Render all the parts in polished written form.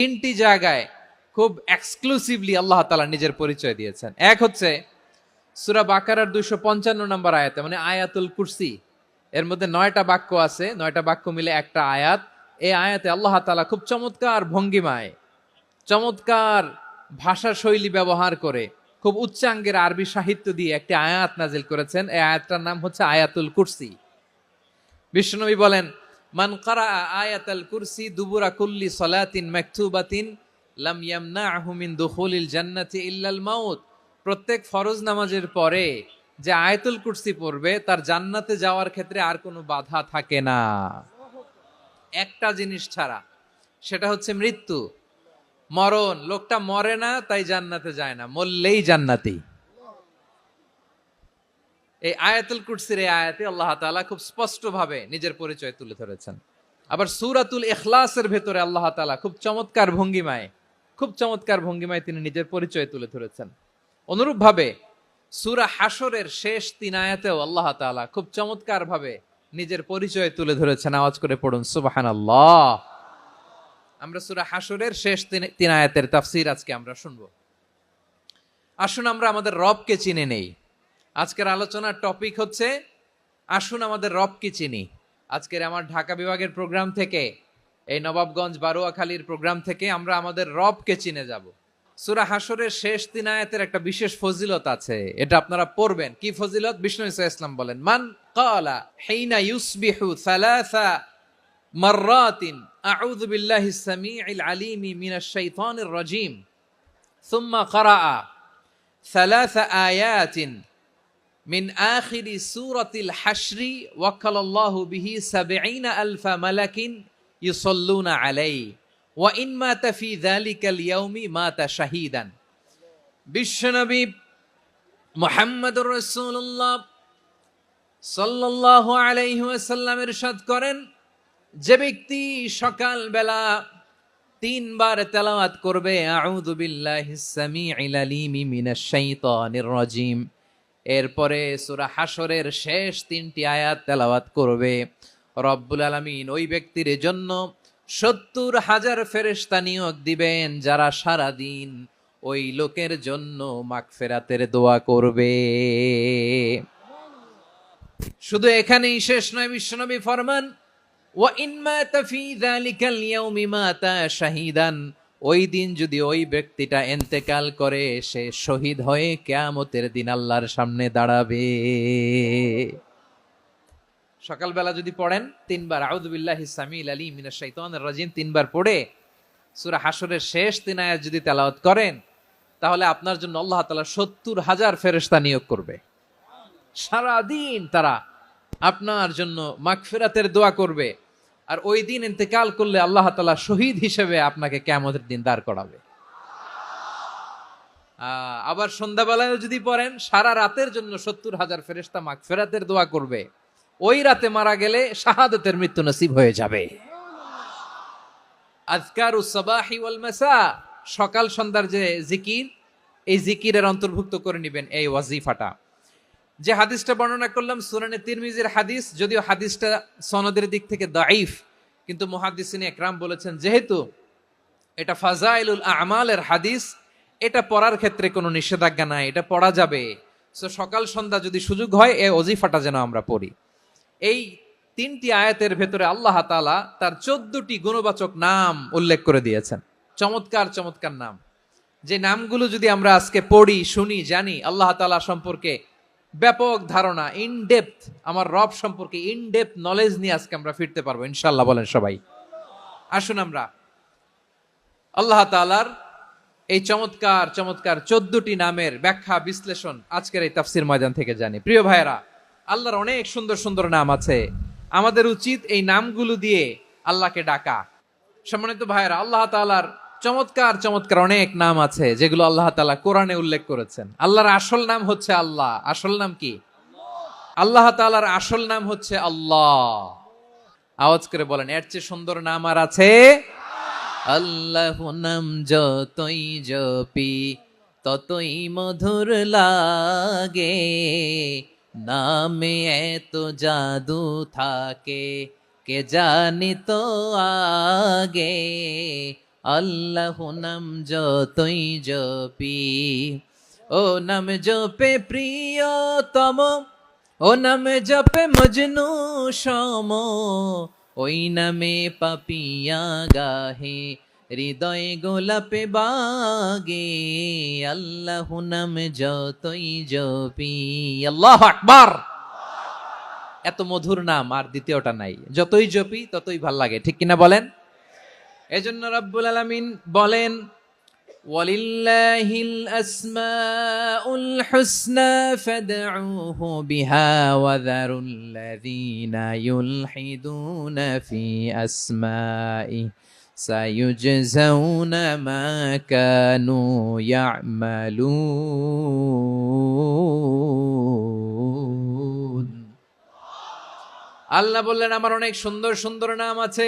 তিনটি জায়গায় খুব এক্সক্লুসিভলি আল্লাহ তাআলা নিজের পরিচয় দিয়েছেন। এক হচ্ছে সূরা বাকারার 255 নম্বর আয়াতে, মানে আয়াতুল কুরসি। এর মধ্যে 9টা বাক্য আছে, 9টা বাক্য মিলে একটা আয়াত। এই আয়াতে আল্লাহ তাআলা খুব চমৎকার ভঙ্গিমায়, চমৎকার ভাষা শৈলী ব্যবহার করে, খুব উচ্চাঙ্গের আরবি সাহিত্য দিয়ে একটি আয়াত নাজিল করেছেন। এই আয়াতটার নাম হচ্ছে আয়াতুল কুরসি। বিশ্বনবী বলেন, মান কারাআ আয়াতাল কুরসি দুবুরা কুল্লি সালাতিন মাকতুবাতিন লাম ইয়ামনাহু মিন দুখুলিল জান্নাতি ইল্লাল মাউত। প্রত্যেক ফরজ নামাজের পরে যে আয়াতুল কুরসি পড়বে তার জান্নাতে যাওয়ার ক্ষেত্রে আর কোনো বাধা থাকে না, একটা জিনিস ছাড়া, সেটা হচ্ছে মৃত্যু, মরণ। লোকটা মরে না তাই জান্নাতে যায় না, মরলেই জান্নাতি। এই আয়াতুল কুরসির এই আয়াতে আল্লাহ তাআলা খুব স্পষ্টভাবে নিজের পরিচয় তুলে ধরেছেন। আবার সূরাতুল ইখলাসের ভেতরে আল্লাহ তাআলা খুব চমৎকার ভঙ্গিমায় তিনি নিজের পরিচয় তুলে ধরেছেন। অনুরূপভাবে সূরা হাশরের শেষ 3 আয়াতেও আল্লাহ তাআলা খুব চমৎকার ভাবে নিজের পরিচয় তুলে ধরেছেন। আওয়াজ করে পড়ুন সুবহানাল্লাহ। আমরা সূরা হাশরের শেষ 3 আয়াতের তাফসীর আজকে আমরা শুনবো। আসুন আমরা আমাদের রবকে চিনে নেই। আজকের আলোচনার টপিক হচ্ছে আসুন আমাদের রবকে চিনি। আজকের আমার ঢাকা বিভাগের প্রোগ্রাম থেকে, এই নবাবগঞ্জ বারোয়াখালীর প্রোগ্রাম থেকে আমরা আমাদের রবকে চিনে যাব। সূরা হাশরের শেষ 3 আয়াতের একটা বিশেষ ফজিলত আছে, এটা আপনারা পড়বেন। কি ফজিলত? বিষ্ণু ঈসা ইসলাম বলেন, মান ক্বালা হিনা ইউসবিহু সালাসা মাররাতিন আউযু বিল্লাহিস সামিউল আলিম মিনাশ শাইতানির রাজীম সুম্মা ক্বারাআ সালাসা আয়াতিন মিন আখিরি সূরাতিল হাশরি ওয়াক্কালাল্লাহু বিহি ৭০,০০০ মালাকিন ইউসাল্লুনা আলাইহি ওয়া ইন মাতা ফি যালিকাল ইয়াউমি মাতা শাহীদান। বিশ্বনবী মুহাম্মদুর রাসূলুল্লাহ সাল্লাল্লাহু আলাইহি ওয়াসাল্লাম ইরশাদ করেন, যে ব্যক্তি সকালবেলা 3 বার তেলাওয়াত করবে আউযু বিল্লাহিস সামিউল আলিম মিনাশ শাইতানির রাজীম, এরপরে সূরা হাশরের শেষ 3টি আয়াত তেলাওয়াত করবে, রব্বুল আলামিন ওই ব্যক্তির জন্য ৭০,০০০ ফেরেশতা নিয়োগ দিবেন, যারা সারা দিন ওই লোকের জন্য মাগফিরাতের দোয়া করবে। শুধু এখানেই শেষ নয়, বিশ্বনবী ফরমান, ওয়া ইন মাতা ফি যালিকাল ইয়াউমি মাতা শাহীদান, ওই দিন যদি ওই ব্যক্তিটা ইন্তেকাল করে, সে শহীদ হয়ে কিয়ামতের দিন আল্লাহর সামনে দাঁড়াবে। সকালবেলা যদি পড়েন 3 বার আউযু বিল্লাহিস সামিউল আলিম মিনাশ শাইতানির রাজীম 3 বার পড়ে সূরা হাশরের শেষ 3 আয়াত যদি তেলাওয়াত করেন, তাহলে আপনার জন্য আল্লাহ তাআলা ৭০,০০০ ফেরেশতা নিয়োগ করবে। সারা দিন তারা আপনার জন্য মাগফিরাতের দোয়া করবে, আর ওই দিন ইন্তেকাল করলে আল্লাহ তাআলা শহীদ হিসেবে আপনাকে কিয়ামতের দিন দাঁড় করাবে। আবার সন্ধ্যাবেলায় যদি পড়েন, সারা রাতের জন্য ৭০,০০০ ফেরেশতা মাগফিরাতের দোয়া করবে। ওই রাতে মারা গেলে শাহাদাতের মৃত্যু নসিব হয়ে যাবে। আযকারুস সাবাহি ওয়াল মাসা, সকাল সন্ধ্যার যে জিকির, এই জিকিরের অন্তর্ভুক্ত করে নেবেন এই ওয়াজিফাটা। যে হাদিসটা বর্ণনা করলাম সুনানে তিরমিজির হাদিস, যদিও হাদিসটা সনদের দিক থেকে দাঈফ, কিন্তু মুহাদ্দিসিনে একরাম বলেছেন যেহেতু এটা ফাজাইলুল আমালের হাদিস, এটা পড়ার ক্ষেত্রে কোনো নিষেধাজ্ঞা নাই, এটা পড়া যাবে। সো সকাল সন্ধ্যা যদি সুযোগ হয় এই ওয়াজিফাটা যেন আমরা পড়ি। এই 3টি আয়াতের ভেতরে আল্লাহ তাআলা তার 14টি গুণবাচক নাম উল্লেখ করে দিয়েছেন, চমৎকার চমৎকার নাম। যে নামগুলো যদি আমরা আজকে পড়ি, শুনি, জানি, আল্লাহ তাআলা সম্পর্কে ব্যাপক ধারণা, ইন ডেপথ, আমার রব সম্পর্কে ইন ডেপথ নলেজ নিয়ে আজকে আমরা ফিরতে পারবো ইনশাআল্লাহ। বলেন সবাই। আসুন আমরা আল্লাহ তাআলার এই চমৎকার চমৎকার 14টি নামের ব্যাখ্যা বিশ্লেষণ আজকের এই তাফসীর ময়দান থেকে জানি। প্রিয় ভাইয়েরা, আল্লাহর অনেক সুন্দর সুন্দর নাম আছে, আমাদের উচিত এই নামগুলো দিয়ে আল্লাহকে ডাকা। সম্মানিত ভাইয়েরা, আল্লাহ তাআলার চমৎকার চমৎকার অনেক নাম আছে যেগুলো আল্লাহ তাআলা কোরআনে উল্লেখ করেছেন। আল্লাহর আসল নাম হচ্ছে আল্লাহ। আসল নাম কি? আল্লাহ তাআলার আসল নাম হচ্ছে আল্লাহ। আওয়াজ করে বলেন, এর চেয়ে সুন্দর নাম আর আছে? আল্লাহ নাম যতই জপি ততই মধুর লাগে, নামে এত জাদু থাকে কে জানি তো আগে, আল্লাহ নাম যতই জপি, ও নাম জপে প্রিয়তম, ও নাম জপে মজনু সম, ওই নামে পাপিয়া গাহে হৃদয় গোলাপে বাগে, আল্লাহ নাম যতই জপি। আল্লাহু আকবার। এত মধুর নাম আর দ্বিতীয়টা নাই, যতই জপি ততই ভাল লাগে, ঠিক কিনা বলেন? এজন্য রব্বুল আলামিন বলেন, ওয়ালিল্লাহিল আসমাউল হুসনা ফাদউহু বিহা ওয়া যারুল্লাযীনা ইউলহিদুনা ফি আসমাইহি সায়ুজজাউনা মা কানু ইয়ামালুন। আল্লাহ বললেন, আমার অনেক সুন্দর সুন্দর নাম আছে,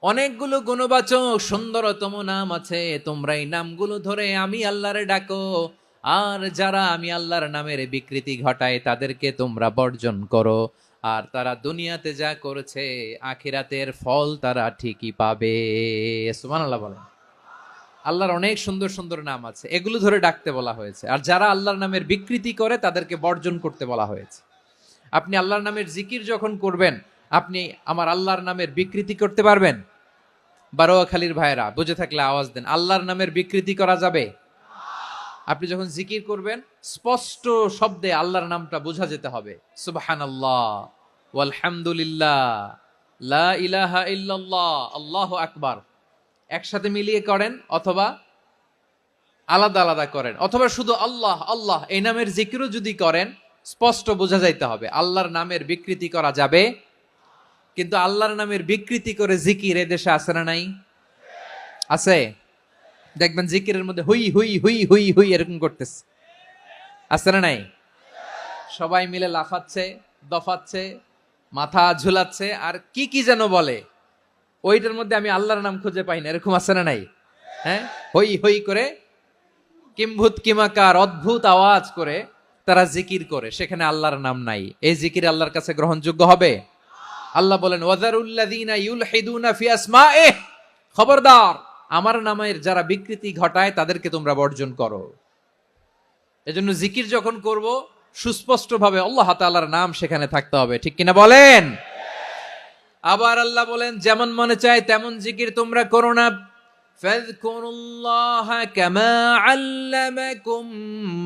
অনেকগুলো গুণবাচক সুন্দরতম নাম আছে, তোমরা এই নামগুলো ধরে আমি আল্লাহরে ডাকো, আর যারা আমি আল্লাহর নামের বিকৃতি ঘটায় তাদেরকে তোমরা বর্জন করো, আর তারা দুনিয়াতে যা করেছে আখিরাতের ফল তারা ঠিকই পাবে। সুবহানাল্লাহ বলেন। আল্লাহর অনেক সুন্দর সুন্দর নাম আছে, এগুলো ধরে ডাকতে বলা হয়েছে, আর যারা আল্লাহর নামের বিকৃতি করে তাদেরকে বর্জন করতে বলা হয়েছে। আপনি আল্লাহর নামের জিকির যখন করবেন, আপনি আমার আল্লাহর নামের বিকৃতি করতে পারবেন? বারোয়াখালীর ভাইরা বুঝে থাকলে আওয়াজ দেন, আল্লাহর নামের বিকৃতি করা যাবে? আপনি যখন জিকির করবেন স্পষ্ট শব্দে আল্লাহর নামটা বোঝা যেতে হবে। সুবহানাল্লাহ, ওয়ালহামদুলিল্লাহ, লা ইলাহা ইল্লাল্লাহ, আল্লাহু আকবার, একসাথে মিলিয়ে করেন অথবা আলাদা আলাদা করেন, অথবা শুধু আল্লাহ আল্লাহ এই নামের জিকিরও যদি করেন স্পষ্ট বোঝা যাইতে হবে। আল্লাহর নামের বিকৃতি করা যাবে, কিন্তু আল্লাহর নামের বিকৃতি করে জিকির এ দেশে আছে না নাই? আছে। দেখবেন জিকিরের মধ্যে হুই হুই হুই হুই হুই এরকম করতেছে, আছে না নাই? সবাই মিলে লাফাচ্ছে, দফাচ্ছে, মাথা ঝুলাচ্ছে, আর কি কি যেন বলে, ওইটার মধ্যে আমি আল্লাহর নাম খুঁজে পাই না, এরকম আছে না নাই? হ্যাঁ, হই হই করে কিম্ভূত কিমাকার অদ্ভুত আওয়াজ করে তারা জিকির করে, সেখানে আল্লাহর নাম নাই। এই জিকির আল্লাহর কাছে গ্রহণযোগ্য হবে? আল্লাহ বলেন, ওয়াযারুল্লাযীনা ইউলহিদুনা ফি আসমাইহি, খবরদার আমার নামের যারা বিকৃতি ঘটায় তাদেরকে তোমরা বর্জন করো। এজন্য জিকির যখন করব সুস্পষ্ট ভাবে আল্লাহ তাআলার নাম সেখানে থাকতে হবে, ঠিক কিনা বলেন? আবার আল্লাহ বলেন, যেমন মনে চায় তেমন জিকির তোমরা করো না। ফাযকুরুল্লাহা কামা আল্লামাকুম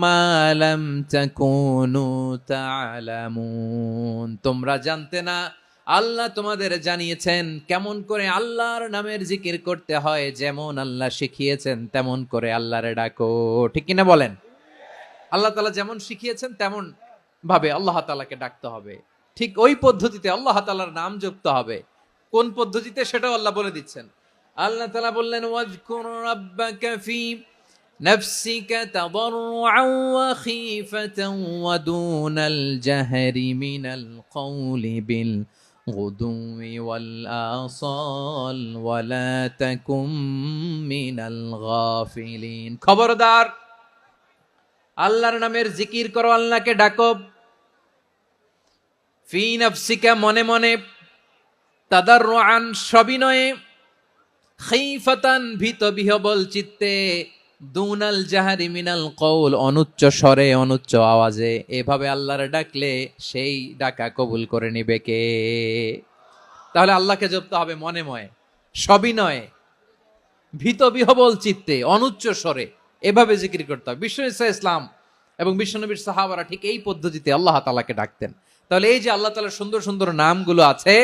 মা লাম তাকুনু তা'লামুন, তোমরা জানতে না, আল্লাহ তোমাদের জানিয়েছেন কেমন করে আল্লাহর নামের জিকির করতে হয়, যেমন আল্লাহ শিখিয়েছেন তেমন করে আল্লাহরে ডাকো, ঠিক কিনা বলেন? আল্লাহ তাআলা যেমন শিখিয়েছেন তেমন ভাবে আল্লাহ তাআলাকে ডাকতে হবে, ঠিক ওই পদ্ধতিতে আল্লাহ তাআলার নাম জপতে হবে। কোন পদ্ধতিতে সেটাও আল্লাহ বলে দিচ্ছেন। আল্লাহ তাআলা বললেন, ওয়াযকুর রাব্বাকা ফি নাফসিকা তাদাররুআন ওয়া খীফাতান ওয়া দুনাল জাহরি মিনাল কওলি বিল গুদুই ওয়াল আসাল ওয়া লা তাকুম মিনাল গাফিলিন। খবরদার আল্লাহর নামের জিকির করো, আল্লাহকে ডাকো। ফি নাফসিকা মনে মনে, তাদাররুআন সবিনয়ে, খীফাতান ভীত বিহবল চিত্তে, দুনাল জাহারি মিনাল কওল অনুচ্চ স্বরে অনুচ্চ আওয়াজে, এভাবে আল্লাহরে ডাকলে সেই ডাকা কবুল করে নিবে কে? তাহলে আল্লাহকে জপতে হবে মনে মনে, সবিনয়ে, ভীত বিহবল চিত্তে, অনুচ্চ স্বরে, এভাবে জিকির করতে হবে। বিশ্বনবী ইসলাম এবং বিশ্বনবীর সাহাবারা ঠিক এই পদ্ধতিতে আল্লাহ তাআলাকে ডাকতেন। তাহলে এই যে আল্লাহ তাআলার সুন্দর সুন্দর নামগুলো আছে,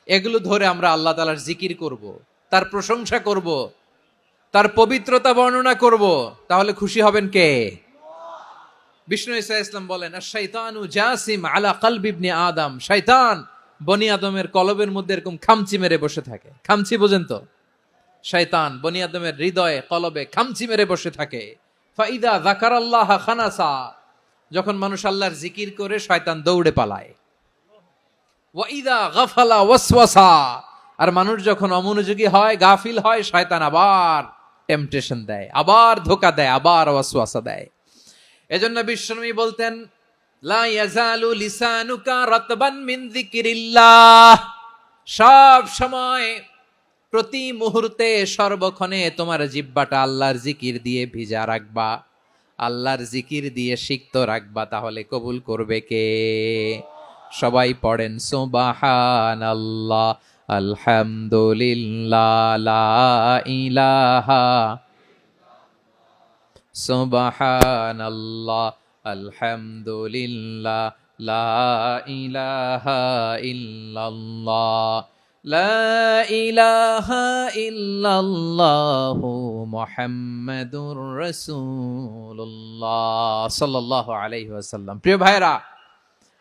এগুলো ধরে আমরা আল্লাহ তাআলার জিকির করব, তার প্রশংসা করব, তার পবিত্রতা বর্ণনা করব, তাহলে খুশি হবেন কে? বিষ্ণু ঈসা ইসলাম বলেন, আশ-শাইতানু জাসিম আলা কলবি ইবনে আদম, শয়তান বনি আদমের কলবের মধ্যে এরকম খামচি মেরে বসে থাকে। খামচি বোঝেন তো? শয়তান বনি আদমের হৃদয়ে কলবে খামচি মেরে বসে থাকে। ফাইদা যাকারাল্লাহ খানাসা, যখন মানুষ আল্লাহর জিকির করে শয়তান দৌড়ে পালায়। ওয়াইদা গাফালা ওয়াসওয়াসা, আর মানুষ যখন অমনোযোগী হয়, গাফিল হয়, শয়তান আবার টেম্পটেশন দেয়, আবার ধোঁকা দেয়, আবার ওয়াসওয়াসা দেয়। এজন্য বিশ্বনবী বলতেন, লা ইয়াজালু লিসানুকা রাতবান মিন যিকরিল্লাহ, সব সময় প্রতি মুহূর্তে সর্বক্ষণে তোমার জিহ্বাটা আল্লাহর জিকির দিয়ে ভিজা রাখবা, আল্লাহর জিকির দিয়ে সিক্ত রাখবা, তাহলে কবুল করবে কে? সবাই পড়েন সুবহানাল্লাহ, আলহামদুলিল্লাহ, লা ইলাহা, সুবহানাল্লাহ, আলহামদুলিল্লাহ, লা ইলাহা ইল্লাল্লাহ, লা ইলাহা ইল্লাল্লাহু মুহাম্মাদুর রাসূলুল্লাহ সাল্লাল্লাহু আলাইহি ওয়াসাল্লাম। প্রিয় ভাইরা,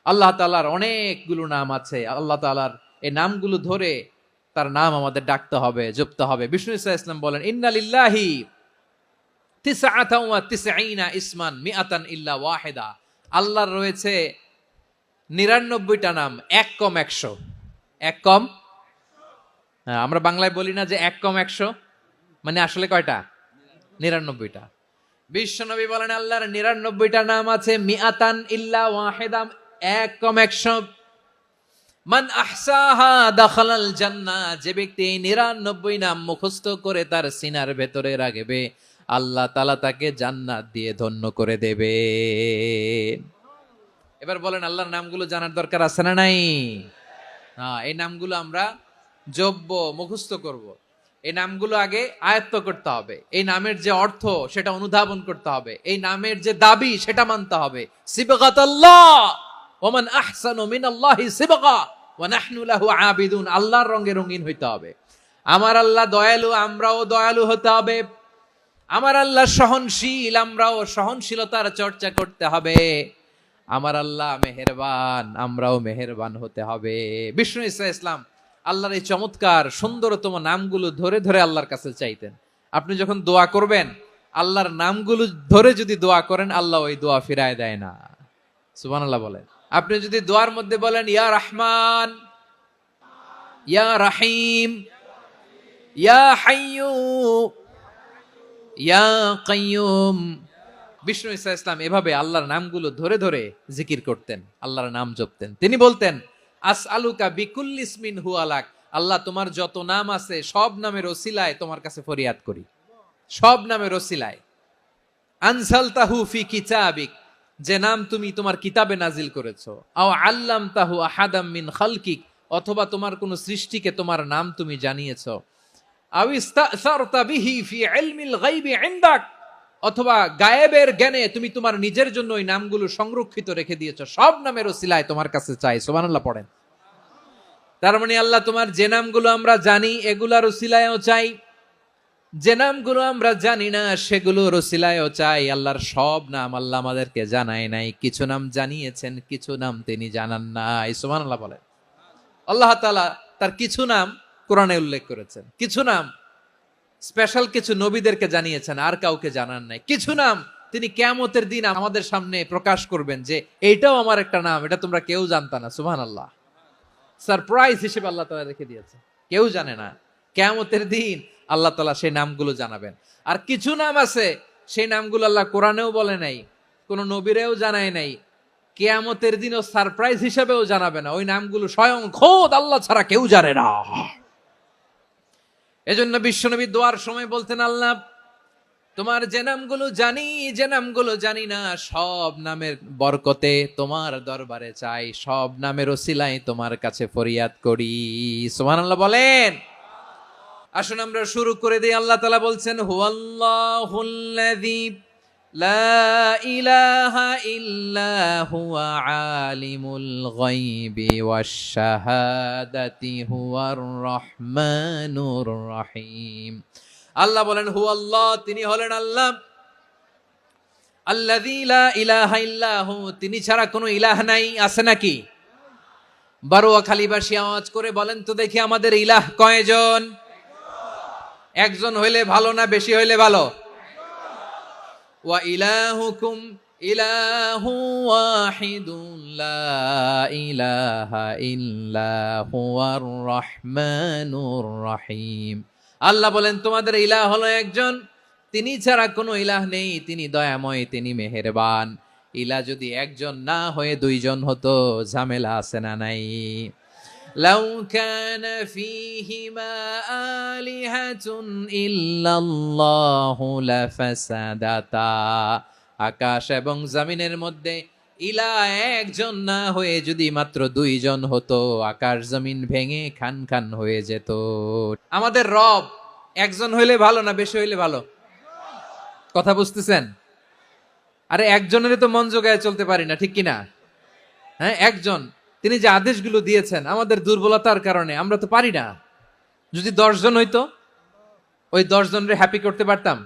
আল্লাহ তাআলার অনেকগুলো নাম আছে। আল্লাহ তাআলার এই নামগুলো ধরে তার নাম আমাদের ডাকতে হবে, জপতে হবে। বিষ্ণু ইসলাম বলেন, ইন্না লিল্লাহি তিসআতান ওয়া তিসঈনা ইসমান মিআতান ইল্লা ওয়াহিদা। আল্লাহর রয়েছে 99টা নাম, এক কম 100। এক কম, আমরা বাংলায় বলি না যে এক কম 100, মানে আসলে কয়টা? 99টা। বিশ্বনবী বলেন আল্লাহর 99টা নাম আছে, মিআতান ইল্লা ওয়াহিদা, এক কম 100। মান আহসাহা দাখালাল জান্নাহ, যে ব্যক্তি 99 নাম মুখস্থ করে তার সিনার ভেতরে রাখবে, আল্লাহ তাআলা তাকে জান্নাত দিয়ে ধন্য করে দেবে। এবার বলেন, আল্লাহর নামগুলো জানার দরকার আছে না নাই? এই নামগুলো আমরা জপব, মুখস্থ করব। এই নামগুলো আগে আয়ত্ত করতে হবে। এই নামের যে অর্থ সেটা অনুধাবন করতে হবে। এই নামের যে দাবি সেটা মানতে হবে। সিবগাতাল্লাহ ওয়া মান আহসানু মিনাল্লাহি সিবগা ওয়া নাহনু লাহু আবিদুন। আল্লাহর রঙে রঙিন হইতে হবে। আমার আল্লাহ দয়ালু, আমরাও দয়ালু হতে হবে। আমার আল্লাহ সহনশীল, আমরাও সহনশীলতার চর্চা করতে হবে। আমার আল্লাহ মেহেরবান, আমরাও মেহেরবান হতে হবে। বিষ্ণু ইসলাম আল্লাহর এই চমৎকার সুন্দরতম নামগুলো ধরে ধরে আল্লাহর কাছে চাইতেন। আপনি যখন দোয়া করবেন, আল্লাহর নামগুলো ধরে যদি দোয়া করেন, আল্লাহ ওই দোয়া ফিরায় দেয় না। সুবহানাল্লাহ বলেন। আপনি যদি দোয়ার মধ্যে বলেন ইয়া রহমান, ইয়া রহিম, ইয়া হাইয়্যু, ইয়া কাইয়্যুম। বিষ্ণু ইসলাম এভাবে আল্লাহর নামগুলো ধরে ধরে জিকির করতেন, আল্লাহর নাম জপতেন। তিনি বলতেন, আসআলুকা বিকুল্লি ইসমিন হুয়া লাক, আল্লাহ তোমার যত নাম আছে সব নামের ওসিলায় তোমার কাছে ফরিয়াদ করি, সব নামের ওসিলায়। আনসালতাহু ফি কিতাবিক, যে নাম তুমি তোমার কিতাবে নাজিল করেছো। আও আল্লামতাহু আহাদাম মিন খালকিক, অথবা তোমার কোন সৃষ্টিকে তোমার নাম তুমি জানিয়েছো। আও ইস্তাসারতা বিহি ফি ইলমিল গায়বি ইনদাক, অথবা গায়েবের জ্ঞানে তুমি তোমার নিজের জন্য ওই নামগুলো সংরক্ষিত রেখে দিয়েছো। সব নামের ওসিলায় তোমার কাছে চাই। সুবহানাল্লাহ পড়েন। তার মানে আল্লাহ তোমার যে নামগুলো আমরা জানি এগুলার ওসিলায়ও চাই, যে নামগুলো আমরা জানি না সেগুলোর ওসিলায়ও চাই। আল্লাহর সব নাম আল্লাহ আমাদেরকে জানায় নাই, কিছু নাম জানিয়েছেন, কিছু নাম তিনি জানান নাই। সুবহানাল্লাহ বলেন। আল্লাহ তাআলা তার কিছু নাম কোরআনে উল্লেখ করেছেন, কিছু নাম স্পেশাল কিছু নবীদেরকে জানিয়েছেন, আর কাউকে জানান নাই। কিছু নাম তিনি কিয়ামতের দিন আমাদের সামনে প্রকাশ করবেন যে এইটাও আমার একটা নাম, এটা তোমরা কেউ জানতা না। সুবহানাল্লাহ। সারপ্রাইজ হিসেবে আল্লাহ তাআলা রেখে দিয়েছে, কেউ জানে না। কিয়ামতের দিন আল্লাহ তাআলা সেই নামগুলো জানাবেন। আর কিছু নাম আছে সেই নামগুলো আল্লাহ কোরআনেও বলে নাই, কোন নবীরেও জানায় নাই, কিয়ামতের দিনও সারপ্রাইজ হিসেবেও জানাবে না। ওই নামগুলো স্বয়ং খোদ আল্লাহ ছাড়া কেউ জানে না। এজন্য বিশ্বনবী দোয়ার সময় বলতেন, আল্লাহ তোমার যে নামগুলো জানি, যে নামগুলো জানি না, সব নামের বরকতে তোমার দরবারে চাই, সব নামের ওসিলায় তোমার কাছে ফরিয়াদ করি। সুবহানাল্লাহ বলেন। আসুন আমরা শুরু করে দিই। আল্লাহ তাআলা বলছেন, হুয়াল্লাহুল্লাযী লা ইলাহা ইল্লা হুয়া আলিমুল গায়বি ওয়াশ শাহাদাতি হুয়ার রহমানুর রহিম। আল্লাহ বলেন, হুয়াল্লাহ, তিনি হলেন আল্লাহ, আল্লাযী লা ইলাহা ইল্লাহু, তিনি ছাড়া কোনো ইলাহ নাই। আছে নাকি? বারোয়াখালীবাসী আওয়াজ করে বলেন তো দেখি, আমাদের ইলাহ কয়জন? একজন হইলে ভালো না বেশি হইলে ভালো? ওয়া ইলাহুকুম ইলাহু ওয়াহিদুন লা ইলাহা ইল্লা হুয়ার রহমানুর রহিম। আল্লাহ বলেন, তোমাদের ইলাহ হলো একজন, তিনি ছাড়া কোনো ইলাহ নেই, তিনি দয়াময়, তিনি মেহেরবান। ইলাহ যদি একজন না হয়ে দুইজন হতো, ঝামেলা আছে না নাই? লাউ কানা ফীহিমা আলিহাতুন ইল্লাল্লাহু লাফাসাদাতা, আকাশ এবং জমিনের মধ্যে ইলাহ একজন না হয়ে যদি মাত্র দুইজন হতো, আকাশ জমিন ভেঙে খান খান হয়ে যেত। আমাদের রব একজন হইলে ভালো না বেশি হইলে ভালো? কথা বুঝতেছেন? আরে একজনের তো মন জোগায় চলতে পারি না, ঠিক কিনা? হ্যাঁ, একজন, তিনি যে আদেশগুলো দিয়েছেন আমাদের দুর্বলতার কারণে আমরা তো পারি না। যদি 10 জন হইতো, ওই 10 জনরে হ্যাপি করতে পারতাম,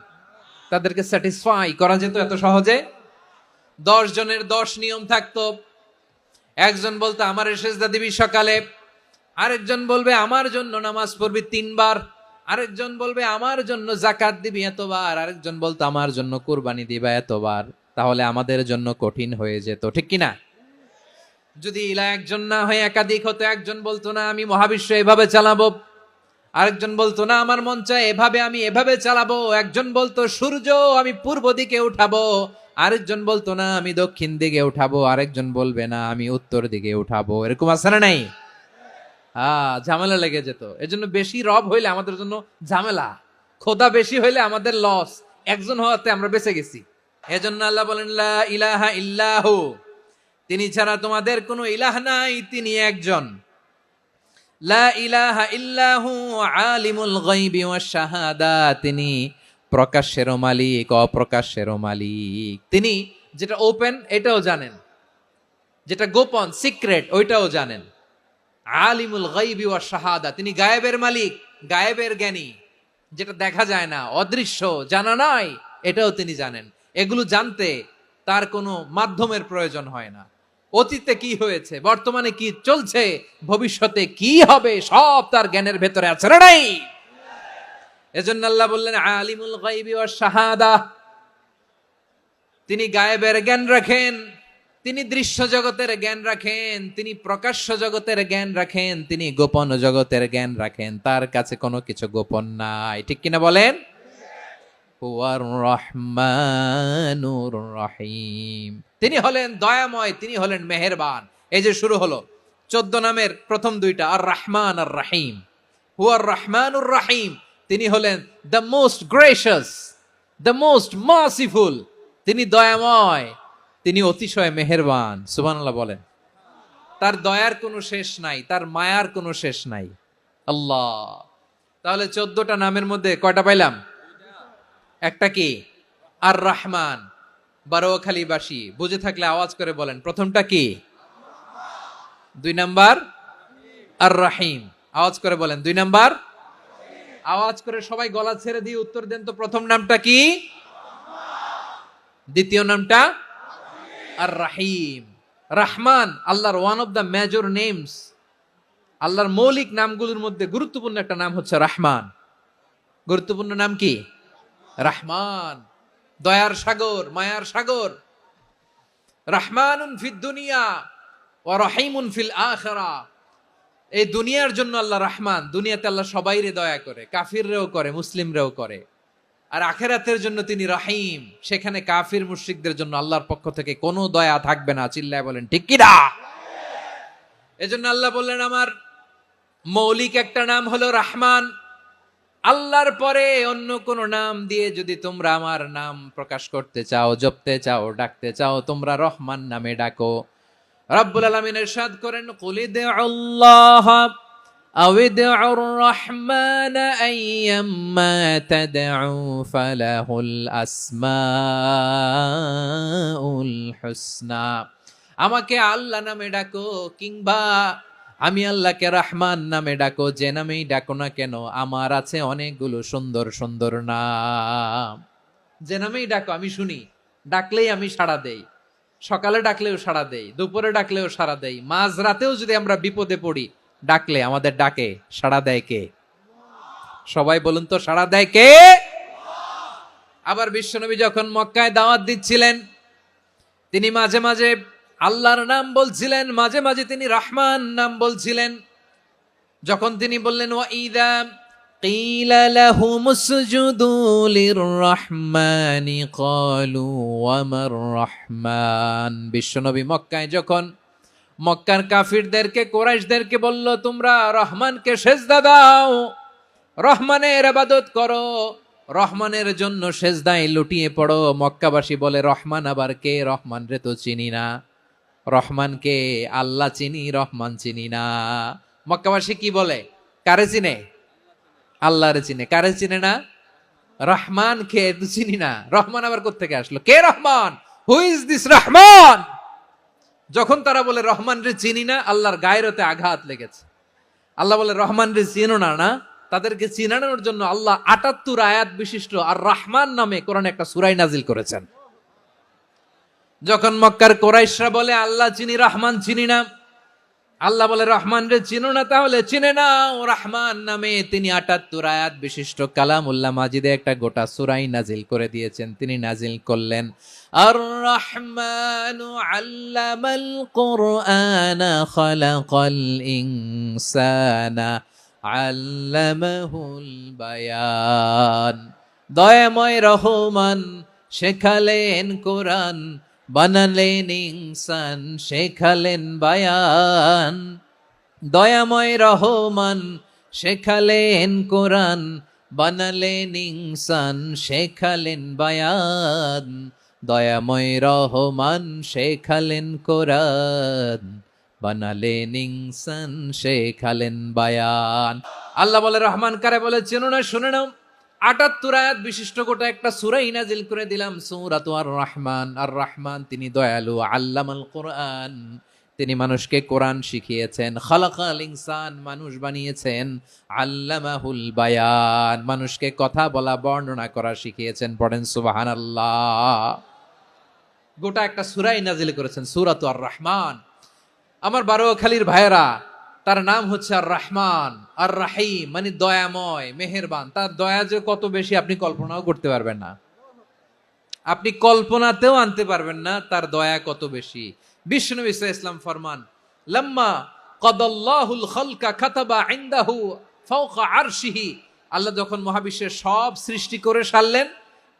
তাদেরকে স্যাটিসফাই করা যেত এত সহজে? 10 জনের 10 নিয়ম থাকতো। একজন বলতো আমার সেজদা দিবি সকালে, আরেকজন বলবে আমার জন্য নামাজ পড়বি 3 বার, আরেকজন বলবে আমার জন্য যাকাত দিবি এতবার, আরেকজন বলতো আমার জন্য কুরবানি দিবা এতবার। তাহলে আমাদের জন্য কঠিন হয়ে যেত, ঠিক কিনা? যদি ইলা একজন না হয়ে একাধিক হতো, একজন বলতো না আমি মহাবিশ্ব এভাবে চালাবো, আরেকজন বলতো না আমার মন চায় এভাবে, আমি এভাবে চালাবো, একজন বলতো সূর্য আমি পূর্ব দিকে উঠাবো, আরেকজন বলতো না আমি দক্ষিণ দিকে উঠাবো, আরেকজন বলবে না আমি উত্তর দিকে উঠাবো। এরকম আছে না নাই? ঝামেলা লেগে যেত। এজন্য বেশি রব হইলে আমাদের জন্য ঝামেলা, খোদা বেশি হইলে আমাদের লস। একজন হওয়াতে আমরা বেঁচে গেছি। এজন্য আল্লাহ বলেন লা ইলাহা ইল্লাহু, তিনি ছাড়া তোমাদের কোনো ইলাহ নাই, তিনি একজন। লা ইলাহা ইল্লাহু আলিমুল গায়বি ওয়াশ শাহাদা, তিনি প্রকাশ্যেরও মালিক অপ্রকাশ্যেরও মালিক। তিনি যেটা ওপেন এটাও জানেন, যেটা গোপন সিক্রেট ওইটাও জানেন। আলিমুল গায়বি ওয়াশ শাহাদা, তিনি গায়েবের মালিক, গায়েবের জ্ঞানী, যেটা দেখা যায় না, অদৃশ্য, জানা নাই, এটাও তিনি জানেন। এগুলো জানতে তার কোনো মাধ্যমের প্রয়োজন হয় না। অতীতে কি হয়েছে, বর্তমানে কি চলছে, ভবিষ্যতে কি হবে, সব তার জ্ঞানের ভেতরে আছে না নাই? এজন্য আল্লাহ বললেন আলিমুল গায়বি ওয়াশ শাহাদা, তিনি গায়েবের জ্ঞান রাখেন, তিনি দৃশ্য জগতের জ্ঞান রাখেন, তিনি প্রকাশ্য জগতের জ্ঞান রাখেন, তিনি গোপন জগতের জ্ঞান রাখেন। তার কাছে কোনো কিছু গোপন নাই, ঠিক কিনা বলেন? হুয়ার রহমানুর রহিম, তিনি হলেন দয়াময়, তিনি হলেন মেহেরবান। এই যে শুরু হলো 14 নামের প্রথম দুইটা, আর রহমান আর রহিম। হুয়ার রহমানুর রহিম, তিনি হলেন the most gracious, the most merciful, তিনি দয়াময়, তিনি অতিশয় মেহেরবান। সুবহানাল্লাহ বলেন। তার দয়ার কোনো শেষ নাই, তার মায়ার কোনো শেষ নাই। আল্লাহ, তাহলে 14টা নামের মধ্যে কয়টা পাইলাম? একটা কি? আর রহমান। বারোয়াখালীবাসী বুঝে থাকলে আওয়াজ করে বলেন, প্রথমটা কি? 2 নাম্বার আর রহিম। আওয়াজ করে বলেন 2 নাম্বার। আওয়াজ করে সবাই গলা ছেড়ে দিয়ে উত্তর দেন তো, প্রথম নামটা কি? দ্বিতীয় নামটা? আর রহিম। রহমান আল্লাহর one of the major names, আল্লাহর মৌলিক নামগুলোর মধ্যে গুরুত্বপূর্ণ একটা নাম হচ্ছে রহমান। গুরুত্বপূর্ণ নাম কি? রহমান, দয়ার সাগর, মায়ার সাগর। রহমানুন ফিদ দুনিয়া ওয়া রহিমুন ফিল আখিরা, এই দুনিয়ার জন্য আল্লাহ রহমান, দুনিয়াতে আল্লাহ সবাইরে দয়া করে, কাফিররেও করে, মুসলিমরেও করে। আর আখিরাতের জন্য তিনি রহিম, সেখানে কাফির মুশরিকদের জন্য আল্লাহর পক্ষ থেকে কোনো দয়া থাকবে না। চিল্লায় বলেন ঠিক কি না? এজন্য আল্লাহ বললেন আমার মৌলিক একটা নাম হলো রহমান। আল্লাহর পরে অন্য কোন নাম দিয়ে যদি তোমরা আমার নাম প্রকাশ করতে চাও, জপতে চাও, ডাকতে চাও, তোমরা রহমান নামে ডাকো। রব্বুল আলামিন ইরশাদ করেন কুলিদুল্লাহ আউইদুর রহমান আইয়াম্মা তাদউ ফালাহুল আসমাউল হুসনা, আমাকে আল্লাহ নামে ডাকো কিংবা আমি আল্লাহকে রহমান নামে ডাকো, যে নামেই ডাকো না কেন আমার আছে অনেকগুলো সুন্দর সুন্দর নাম। যে নামেই ডাকো আমি শুনি, ডাকলেই আমি সাড়া দেই। সকালে ডাকলেও সাড়া দেই, দুপুরে ডাকলেও সাড়া দেই, মাঝ রাতেও যদি আমরা বিপদে পড়ি ডাকলে আমাদের ডাকে সাড়া দেয় কে? সবাই বলুন তো, সাড়া দেয় কে? আবার বিশ্বনবী যখন মক্কায় দাওয়াত দিচ্ছিলেন, তিনি মাঝে মাঝে আল্লাহর নাম বলছিলেন, মাঝে মাঝে তিনি রহমান নাম বলছিলেন। যখন তিনি বললেন ওয়াইদা কিলা লাহুমুসজুদু লিররহমানি ক্বালু ওয়ামার রহমান, বিশ্বনবী মক্কায় যখন মক্কার কাফিরদেরকে, কুরাইশদেরকে বলল, তোমরা রহমানকে সেজদা দাও, রহমানের ইবাদত করো, রহমানের জন্য সেজদায় লুটিয়ে পড়ো। মক্কাবাসী বলে, রহমান আবার কে? রহমান রে তো চিনি না। রহমানকে আল্লাহ চিনি, রহমান চিনি না। মক্কাবাসী কি বলে? কারে চিনে? আল্লাহরে চিনে। কারে চিনে না? রহমান কে তো চিনি না। রহমান আবার কোত্থেকে আসলো? কে Rahman? Who is this Rahman? যখন তারা বলে রহমান রে চিনি না, আল্লাহর গায়রতে আঘাত লেগেছে। আল্লাহ বলে, রহমান রে চিনো না? না, তাদেরকে চিনানোর জন্য আল্লাহ ৭৮ আয়াত বিশিষ্ট আর রহমান নামে কোরআনে একটা সূরা নাজিল করেছেন। যখন মক্কার কুরাইশরা বলে আল্লাহ চিনি, রহমান চিনি না, আল্লাহ বলে, রহমান রে চিনো না, তাহলে চিনে নাও রহমান নামে তিনি ৭৮ আয়াত বিশিষ্ট কালামুল্লাহ মাজিদে একটা গোটা সূরা নাজিল করে দিয়েছেন। তিনি নাজিল করলেন, আর রহমানু আল্লামাল কুরআনা খালাকাল ইনসানা আল্লামাহুল বায়ান। দয়াময় রহমান শেখালেন কোরআন, বানালেন ইনসান, শেখালেন বায়ান। দয়াময় রহমান শেখালেন কোরআন, বানালেন ইনসান, শেখালেন বায়ান। দয়াময় রহমান শেখালেন কোরআন, বানালেন ইনসান, শেখালেন বায়ান। আল্লাহ বলে, রহমান কারে বলে চেনো না? শুনে নাও, ৭৮ আয়াত বিশিষ্ট গোটা একটা সূরা নাজিল করে দিলাম, সূরাতু আর রহমান। আর রহমান তিনি দয়ালু, আল্লামাল কোরআন, তিনি মানুষকে কোরআন শিখিয়েছেন, খালাকাল ইনসান, মানুষ বানিয়েছেন, আল্লামাহুল বায়ান, মানুষকে কথা বলা, বর্ণনা করা শিখিয়েছেন। পড়েন সুবহানাল্লাহ। গোটা একটা সূরা নাজিল করেছেন, সূরাতু আর রহমান। আমার বারোয়াখালীর ভাইয়েরা, তার নাম হচ্ছে আর রহমান, আর রাহিম, মানে দয়াময়, মেহেরবান। তার দয়া যে কত বেশি আপনি কল্পনাও করতে পারবেন না, আপনি কল্পনাতেও আনতে পারবেন না তার দয়া কত বেশি। বিশ্বনবী সাল্লাল্লাহু আলাইহি ওয়াসাল্লাম ফরমান, লাম্মা কাদাল্লাহুল খালকা কাতাবা ইনদাহু ফাওকা আরশিহি। আল্লাহ যখন মহাবিশ্বের সব সৃষ্টি করে সারলেন,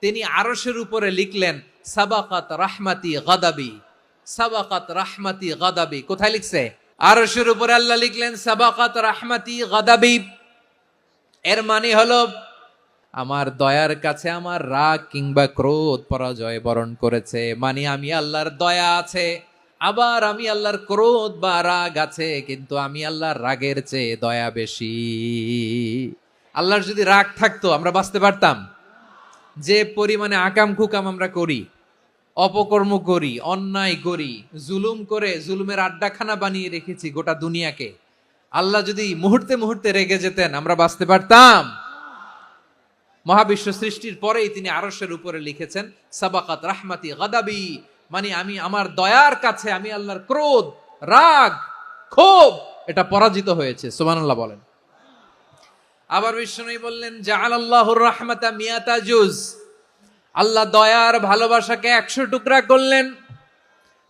তিনি আরশের উপরে লিখলেন, সাবাকাত রাহমাতি গাদাবি, সাবাকাত রাহমাতি গাদাবি। কোথায় লিখছে? আরশের উপরে আল্লাহ লিখলেন, সাবাকাত রাহমাতি গাদাবি। এর মানে হলো, আমার দয়ার কাছে আমার রাগ কিংবা ক্রোধ পরাজয় বরণ করেছে। মানে আমি আল্লাহর দয়া আছে, আবার আমি আল্লাহর ক্রোধ বা রাগ আছে, কিন্তু আমি আল্লাহর রাগের চেয়ে দয়া বেশি। আল্লাহর যদি রাগ থাকতো আমরা বাঁচতে পারতাম? যে পরিমাণে আকাম কুকাম আমরা করি, অপকর্ম করি, অন্যায় করি, জুলুম করে জুলুমের আড্ডাখানা বানিয়ে রেখেছি গোটা দুনিয়াকে, আল্লাহ যদি মুহূর্তে মুহূর্তে রেগে যেতেন আমরা বাঁচতে পারতাম? মহাবিশ্ব সৃষ্টির পরেই তিনি আরশের উপরে লিখেছেন, সাবাকাত রাহমাতি গাদাবি, মানে আমি আমার দয়ার কাছে আমি আল্লাহর ক্রোধ, রাগ, ক্ষোভ এটা পরাজিত হয়েছে। সুবহানাল্লাহ বলেন। আবার বিষ্ণু বললেন, জাআলাল্লাহুর রাহমাতা মিয়াতা জুজ, আল্লাহ দয়ার ভালোবাসাকে ১০০ টুকরা করলেন।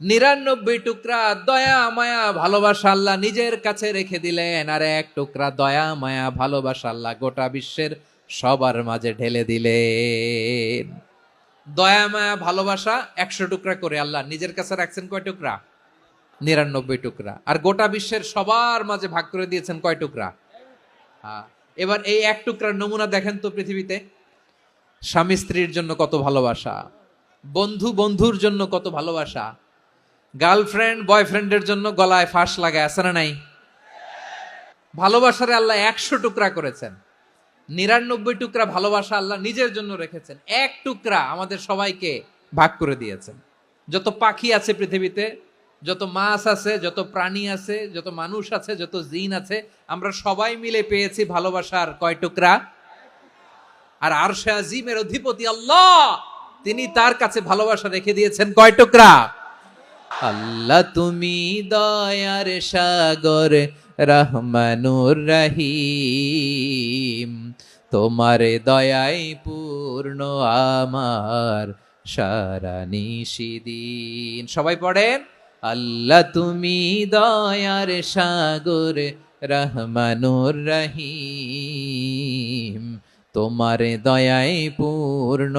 ৯৯ টুকরা দয়া মায়া ভালোবাসা আল্লাহ নিজের কাছে রেখে দিলেন, আর ১ টুকরা দয়া মায়া ভালোবাসা আল্লাহ গোটা বিশ্বের সবার মাঝে ঢেলে দিলেন। দয়া মায়া ভালোবাসা ১০০ টুকরা করে আল্লাহ নিজের কাছে রাখছেন কয় টুকরা? ৯৯ টুকরা। আর গোটা বিশ্বের সবার মাঝে ভাগ করে দিয়েছেন কয় টুকরা? এবার এই ১ টুকরার নমুনা দেখেন তো পৃথিবীতে। স্বামী স্ত্রীর জন্য কত ভালোবাসা, বন্ধু বন্ধুর জন্য কত ভালোবাসা, গার্লফ্রেন্ড বয়ফ্রেন্ডের জন্য গলায় ফাঁস লাগায়, আছে না নাই? ভালোবাসারে আল্লাহ ১০০ টুকরা করেছেন। ৯৯ টুকরা ভালোবাসা আল্লাহ নিজের জন্য রেখেছেন, ১ টুকরা আমাদের সবাইকে ভাগ করে দিয়েছেন। যত পাখি আছে পৃথিবীতে, যত মাছ আছে, যত প্রাণী আছে, যত মানুষ আছে, যত জিন আছে, আমরা সবাই মিলে পেয়েছি ভালোবাসার কয় টুকরা? আর আরশে আজিমের অধিপতি আল্লাহ, তিনি তার কাছে ভালোবাসা রেখে দিয়েছেন কয় টুকরা? আল্লাহ তুমি দয়ার সাগর রহমানুর রহিম, তোমার দয়ায় পূর্ণ আমার সারা নিশিদিন। সবাই পড়েন, আল্লাহ তুমি দয়ার সাগর রহমানুর রহিম, তোমার দয়ায় পূর্ণ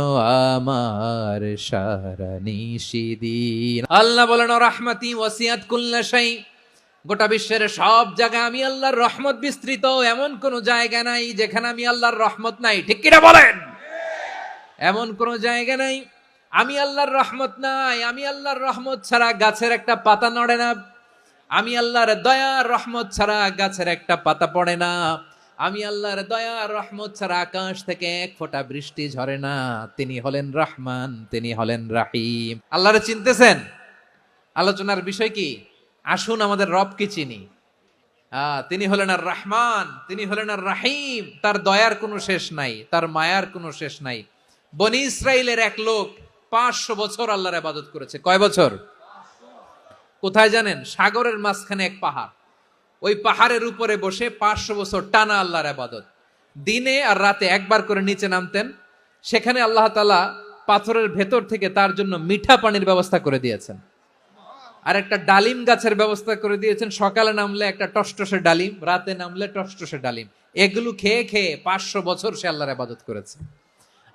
আমার সারা নিশিদিন। আল্লাহ বলেন, রাহমাতি ওয়াসিআত কুল্লা শাই, গোটা বিশ্বের সব জায়গায় আমি আল্লাহর রহমত বিস্তৃত, এমন কোন জায়গা নাই যেখানে আমি আল্লাহর রহমত নাই, ঠিক কিনা বলেন? এমন কোন জায়গা নাই আমি আল্লাহর রহমত নাই। আমি আল্লাহর রহমত ছাড়া গাছের একটা পাতা নড়ে না, আমি আল্লাহর দয়ার রহমত ছাড়া গাছের একটা পাতা পড়ে না, আমি আল্লাহর দয়ার রহমত ছাড়া আকাশ থেকে এক ফোঁটা বৃষ্টি ঝরে না। তিনি হলেন রহমান, তিনি হলেন রাহিম। আল্লাহরে চিনতেছেন? আলোচনার বিষয় কি? আসুন আমাদের রবকে চিনি। তিনি হলেন আর রহমান, তিনি হলেন আর রাহিম। তার দয়ার কোনো শেষ নাই, তার মায়ার কোনো শেষ নাই। বনি ইসরাইলের এক লোক 500 বছর আল্লাহর ইবাদত করেছে। কয় বছর? কোথায় জানেন? সাগরের মাঝখানে এক পাহাড়, ওই পাহাড়ের উপরে বসে 500 বছর টানা আল্লাহর ইবাদত। দিনে আর রাতে একবার করে নিচে নামতেন। সেখানে আল্লাহ তাআলা পাথরের ভেতর থেকে তার জন্য মিঠা পানির ব্যবস্থা করে দিয়েছেন, আর একটা ডালিম গাছের ব্যবস্থা করে দিয়েছেন। সকালে নামলে একটা টসটসে ডালিম, রাতে নামলে টসটসে ডালিম। এগুলো খেয়ে খেয়ে 500 বছর সে আল্লাহর ইবাদত করেছে।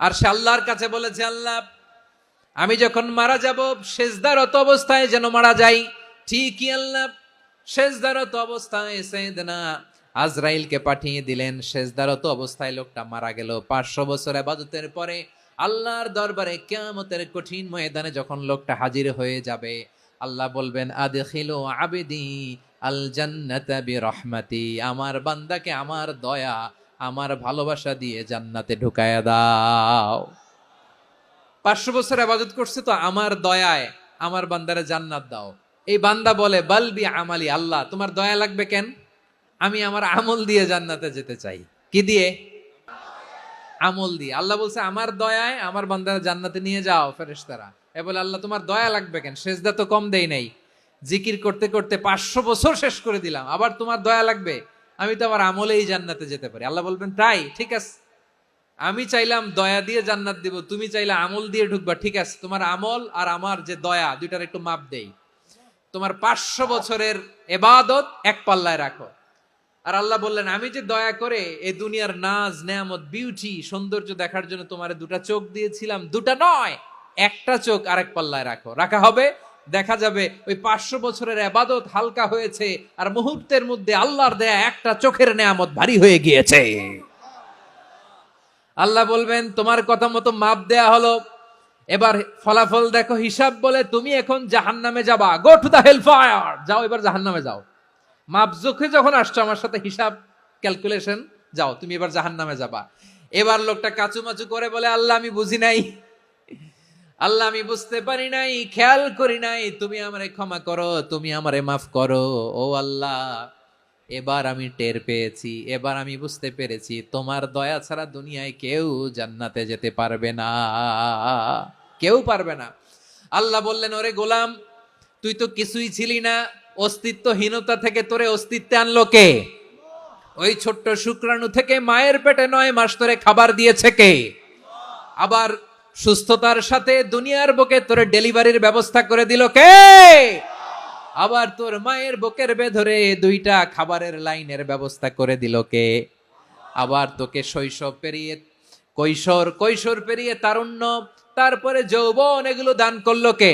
আর সে আল্লাহর কাছে বলেছে, আল্লাহ আমি যখন মারা যাব সেজদারত অবস্থায় যেন মারা যাই। ঠিকই আল্লাহ সেজদারত অবস্থায় সাইয়েদনা আজরাইলকে পাঠিয়ে দিলেন। সেজদারত অবস্থায় লোকটা মারা গেল। 500 বছর ইবাদতের পরে আল্লাহর দরবারে কিয়ামতের কঠিন ময়দানে যখন লোকটা হাজির হয়ে যাবে, আল্লাহ বলবেন আদখিলু আবদি আল জান্নাতা বিরহমাতি, আমার বান্দাকে আমার দয়া, আমার ভালোবাসা দিয়ে জান্নাতে ঢুকায়া দাও। 500 বছর ইবাদত করছে তো আমার দয়ায় আমার বান্দারে জান্নাত দাও। এই বান্দা বলে বালবি আমালি, আল্লাহ তোমার দয়া লাগবে কেন? আমি আমার আমল দিয়ে জান্নাতে যেতে চাই। কি দিয়ে? আমল দিয়ে। আল্লাহ বলছে আমার দয়ায় আমার বান্দারে জান্নাতে নিয়ে যাও ফেরেশতারা। এ বলে আল্লাহ তোমার দয়া লাগবে কেন? সেজদা তো কম দেই নাই, জিকির করতে করতে 500 বছর শেষ করে দিলাম, আবার তোমার দয়া লাগবে? আমি তো আমার আমলেই জান্নাতে যেতে পারি। আল্লাহ বলবেন তাই, ঠিক আছে, আমি চাইলাম দয়া দিয়ে জান্নাত দিব, তুমি চাইলে আমল দিয়ে ঢুকবা, ঠিক আছে, তোমার আমল আর আমার যে দয়া দুইটার একটু মাপ দেই। তোমার 500 বছরের ইবাদত এক পাল্লায় রাখো। আর আল্লাহ বললেন আমি যে দয়া করে এই দুনিয়ার নাজ নেয়ামত বিউটি সৌন্দর্য দেখার জন্য তোমারে দুটা চোখ দিয়েছিলাম, দুটা নয় একটা চোখ আরেক পাল্লায় রাখো। রাখা হবে, দেখা যাবে ওই 500 বছরের ইবাদত হালকা হয়েছে, আর মুহূর্তের মধ্যে আল্লাহর দেয়া একটা চোখের নেয়ামত ভারী হয়ে গিয়েছে। আল্লাহ বলবেন তোমার কথা মতো মাপ দেয়া হলো, এবার ফলাফল দেখো, হিসাব বলে তুমি এখন জাহান্নামে যাবা। Go to the hell fire, যাও এবার জাহান্নামে যাও। মাপ জোখে যখন আসছো আমার সাথে হিসাব ক্যালকুলেশন, যাও তুমি এবার জাহান্নামে যাবা। এবার লোকটা কাচুমাচু করে বলে আল্লাহ আমি বুঝি নাই, আল্লাহ আমি বুঝতে পারি নাই, খেয়াল করি নাই, তুমি আমারে ক্ষমা করো, তুমি আমারে মাফ করো। ও আল্লাহ এবার আমি টের পেয়েছি, এবার আমি বুঝতে পেরেছি তোমার দয়া ছাড়া দুনিয়ায় কেউ জান্নাতে যেতে পারবে না, কেউ পারবে না। আল্লাহ বললেন ওরে গোলাম তুই তো কিছুই ছিলি না, অস্তিত্বহীনতা থেকে তোরে অস্তিত্বে আনলো কে? ওই ছোট্ট শুক্রাণু থেকে মায়ের পেটে 9 মাস ধরে খাবার দিয়েছে কে? আবার সুস্থতার সাথে দুনিয়ার বুকে তোরে ডেলিভারির ব্যবস্থা করে দিল কে? আবার তোর মায়ের বুকের ভেতরে 2টা খাবারের লাইনের ব্যবস্থা করে দিল কে? আবার তোকে শৈশব পেরিয়ে কৈশোর পেরিয়ে তারুণ্য, তারপরে যৌবন, এগুলো দান করলো কে?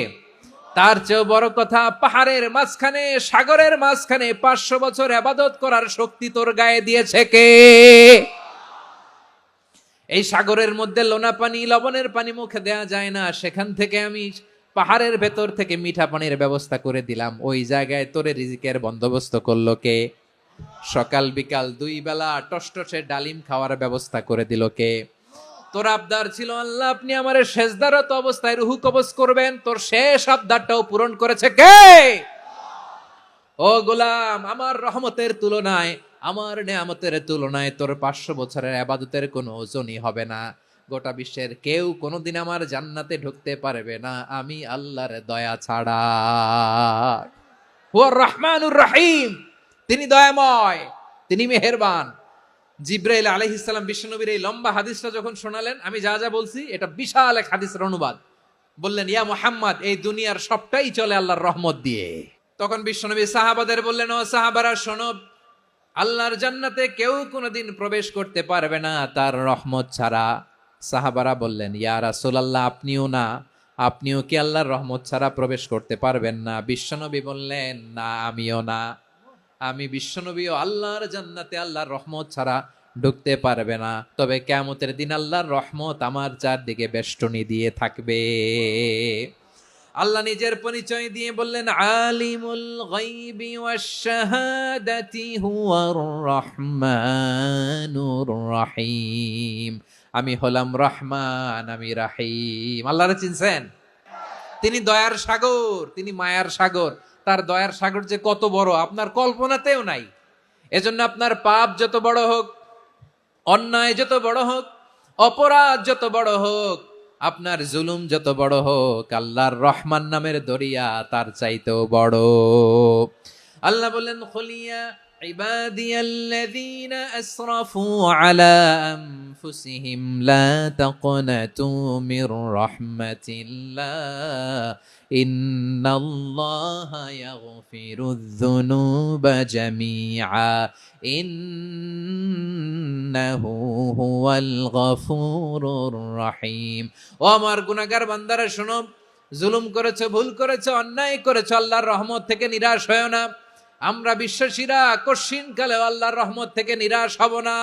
তার চেয়েও বড় কথা, পাহাড়ের মাঝখানে সাগরের মাঝখানে 500 বছর ইবাদত করার শক্তি তোর গায়ে দিয়েছে কে? এই সাগরের মধ্যে লোনা পানি, লবণের পানি মুখে দেয়া যায় না, সেখান থেকে আমি পাহাড়ের ভেতর থেকে মিঠা পানির ব্যবস্থা করে দিলাম। ওই জায়গায় তোরে রিজিকের বন্দোবস্ত করলো কে? সকাল বিকাল 2 বেলা টসটসে ডালিম খাওয়ার ব্যবস্থা করে দিল কে? তোর আবদার ছিল আল্লাহ আপনি আমারে সেজদারত অবস্থায় রুহু কবজ করবেন, তোর শেষ আবদারটাও পূরণ করেছে কে? ও গোলাম আমার রহমতের তুলনায়, আমার নেয়ামতের তুলনায় তোর 500 বছরের ইবাদতের কোনো ওজনই হবে না। গোটা বিশ্বের কেউ কোনোদিন আমার জান্নাতে ঢুকতে পারবে না আমি আল্লাহর দয়া ছাড়া। হুয়ার রহমানুর রহিম, তিনি দয়াময়, তিনি মেহেরবান। জিব্রাইল আলাইহিস সালাম বিশ্বনবীর এই লম্বা হাদিসটা যখন শোনালেন, আমি যা যা বলছি এটা বিশাল এক হাদিসের অনুবাদ, বললেন ইয়া মুহাম্মদ এই দুনিয়ার সবটাই চলে আল্লাহর রহমত দিয়ে। তখন বিশ্বনবী সাহাবাদের বললেন ও সাহাবারা শোনো, আল্লাহর জান্নাতে কেউ কোনোদিন প্রবেশ করতে পারবে না তার রহমত ছাড়া। সাহাবারা বললেন ইয়া রাসূলুল্লাহ আপনিও না, আপনিও কি আল্লাহর রহমত ছাড়া প্রবেশ করতে পারবেন না? বিশ্বনবী বললেন না আমিও না। আমি বিশ্বনবীও আল্লাহর জান্নাতে আল্লাহর রহমত ছাড়া ঢুকতে পারবে না, তবে কিয়ামতের দিন আল্লাহর রহমত আমার চারদিকে বেষ্টনী দিয়ে থাকবে। আল্লাহ নিজের পরিচয় দিয়ে বললেন, আলিমুল গায়বি ওয়াশ শাহাদাতি হুয়ার রহমানুর রহিম। আমি হলাম রহমান, আমি রাহিম। আল্লাহরে চিনছেন? তিনি দয়ার সাগর, তিনি মায়ার সাগর। তার দয়ার সাগর যে কত বড় আপনার কল্পনাতেও নাই। এজন্য আপনার পাপ যত বড় হোক, অন্যায় যত বড় হোক, অপরাধ যত বড় হোক, আপনার জুলুম যত বড় হোক, আল্লাহর রহমান নামের দরিয়া তার চাইতেও বড়। আল্লাহ বললেন, খুলিয়া ইবাদিয়াল্লাযীনা আসরাফু আলা আনফুসিহিম লা তাকনাতু মির রাহমাতিল্লাহ ইন্নাল্লাহা ইয়াগফিরুয যুনুবা জামিআ ইন্নাহু হুয়াল গফুরুর রহিম। ও আমার গুনাহগার বান্দারা শোনো, জুলুম করেছো, ভুল করেছো, অন্যায় করেছো, আল্লাহর রহমত থেকে নিরাশ হয়ো না। আমরা বিশ্বাসীরা কশিনকালে আল্লাহর রহমত থেকে নিরাশ হব না।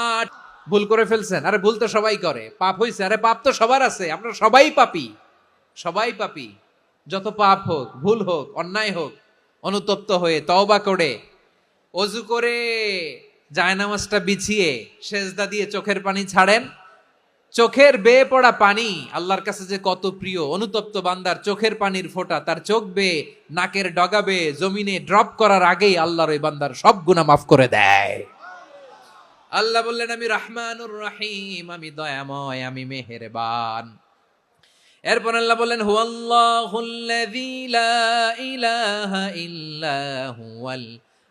ভুল করে ফেলছেন, আরে ভুল তো সবাই করে। পাপ হইছে, আরে পাপ তো সবার আছে, আমরা সবাই পাপী, সবাই পাপী। যত পাপ হোক, ভুল হোক, অন্যায় হোক, অনুতপ্ত হয়ে তওবা করে, ওযু করে, জায়নামাজটা বিছিয়ে সেজদা দিয়ে চোখের পানি ছাড়েন। চোখের বেয়ে পড়া পানি আল্লাহর কাছে যে কত প্রিয়। অনুতপ্ত বান্দার চোখের পানির ফোঁটা তার চোখ বেয়ে, নাকের ডগা বেয়ে জমিনে ড্রপ করার আগেই আল্লাহর ওই বান্দার সব গুনাহ মাফ করে দেয়। আল্লাহ বললেন, আমি রহমানুর রহিম, আমি দয়াময়, আমি মেহেরবান। এরপর আল্লাহ বললেন, হুয়াল্লাহুল্লাযী লা ইলাহা ইল্লা হুয়াল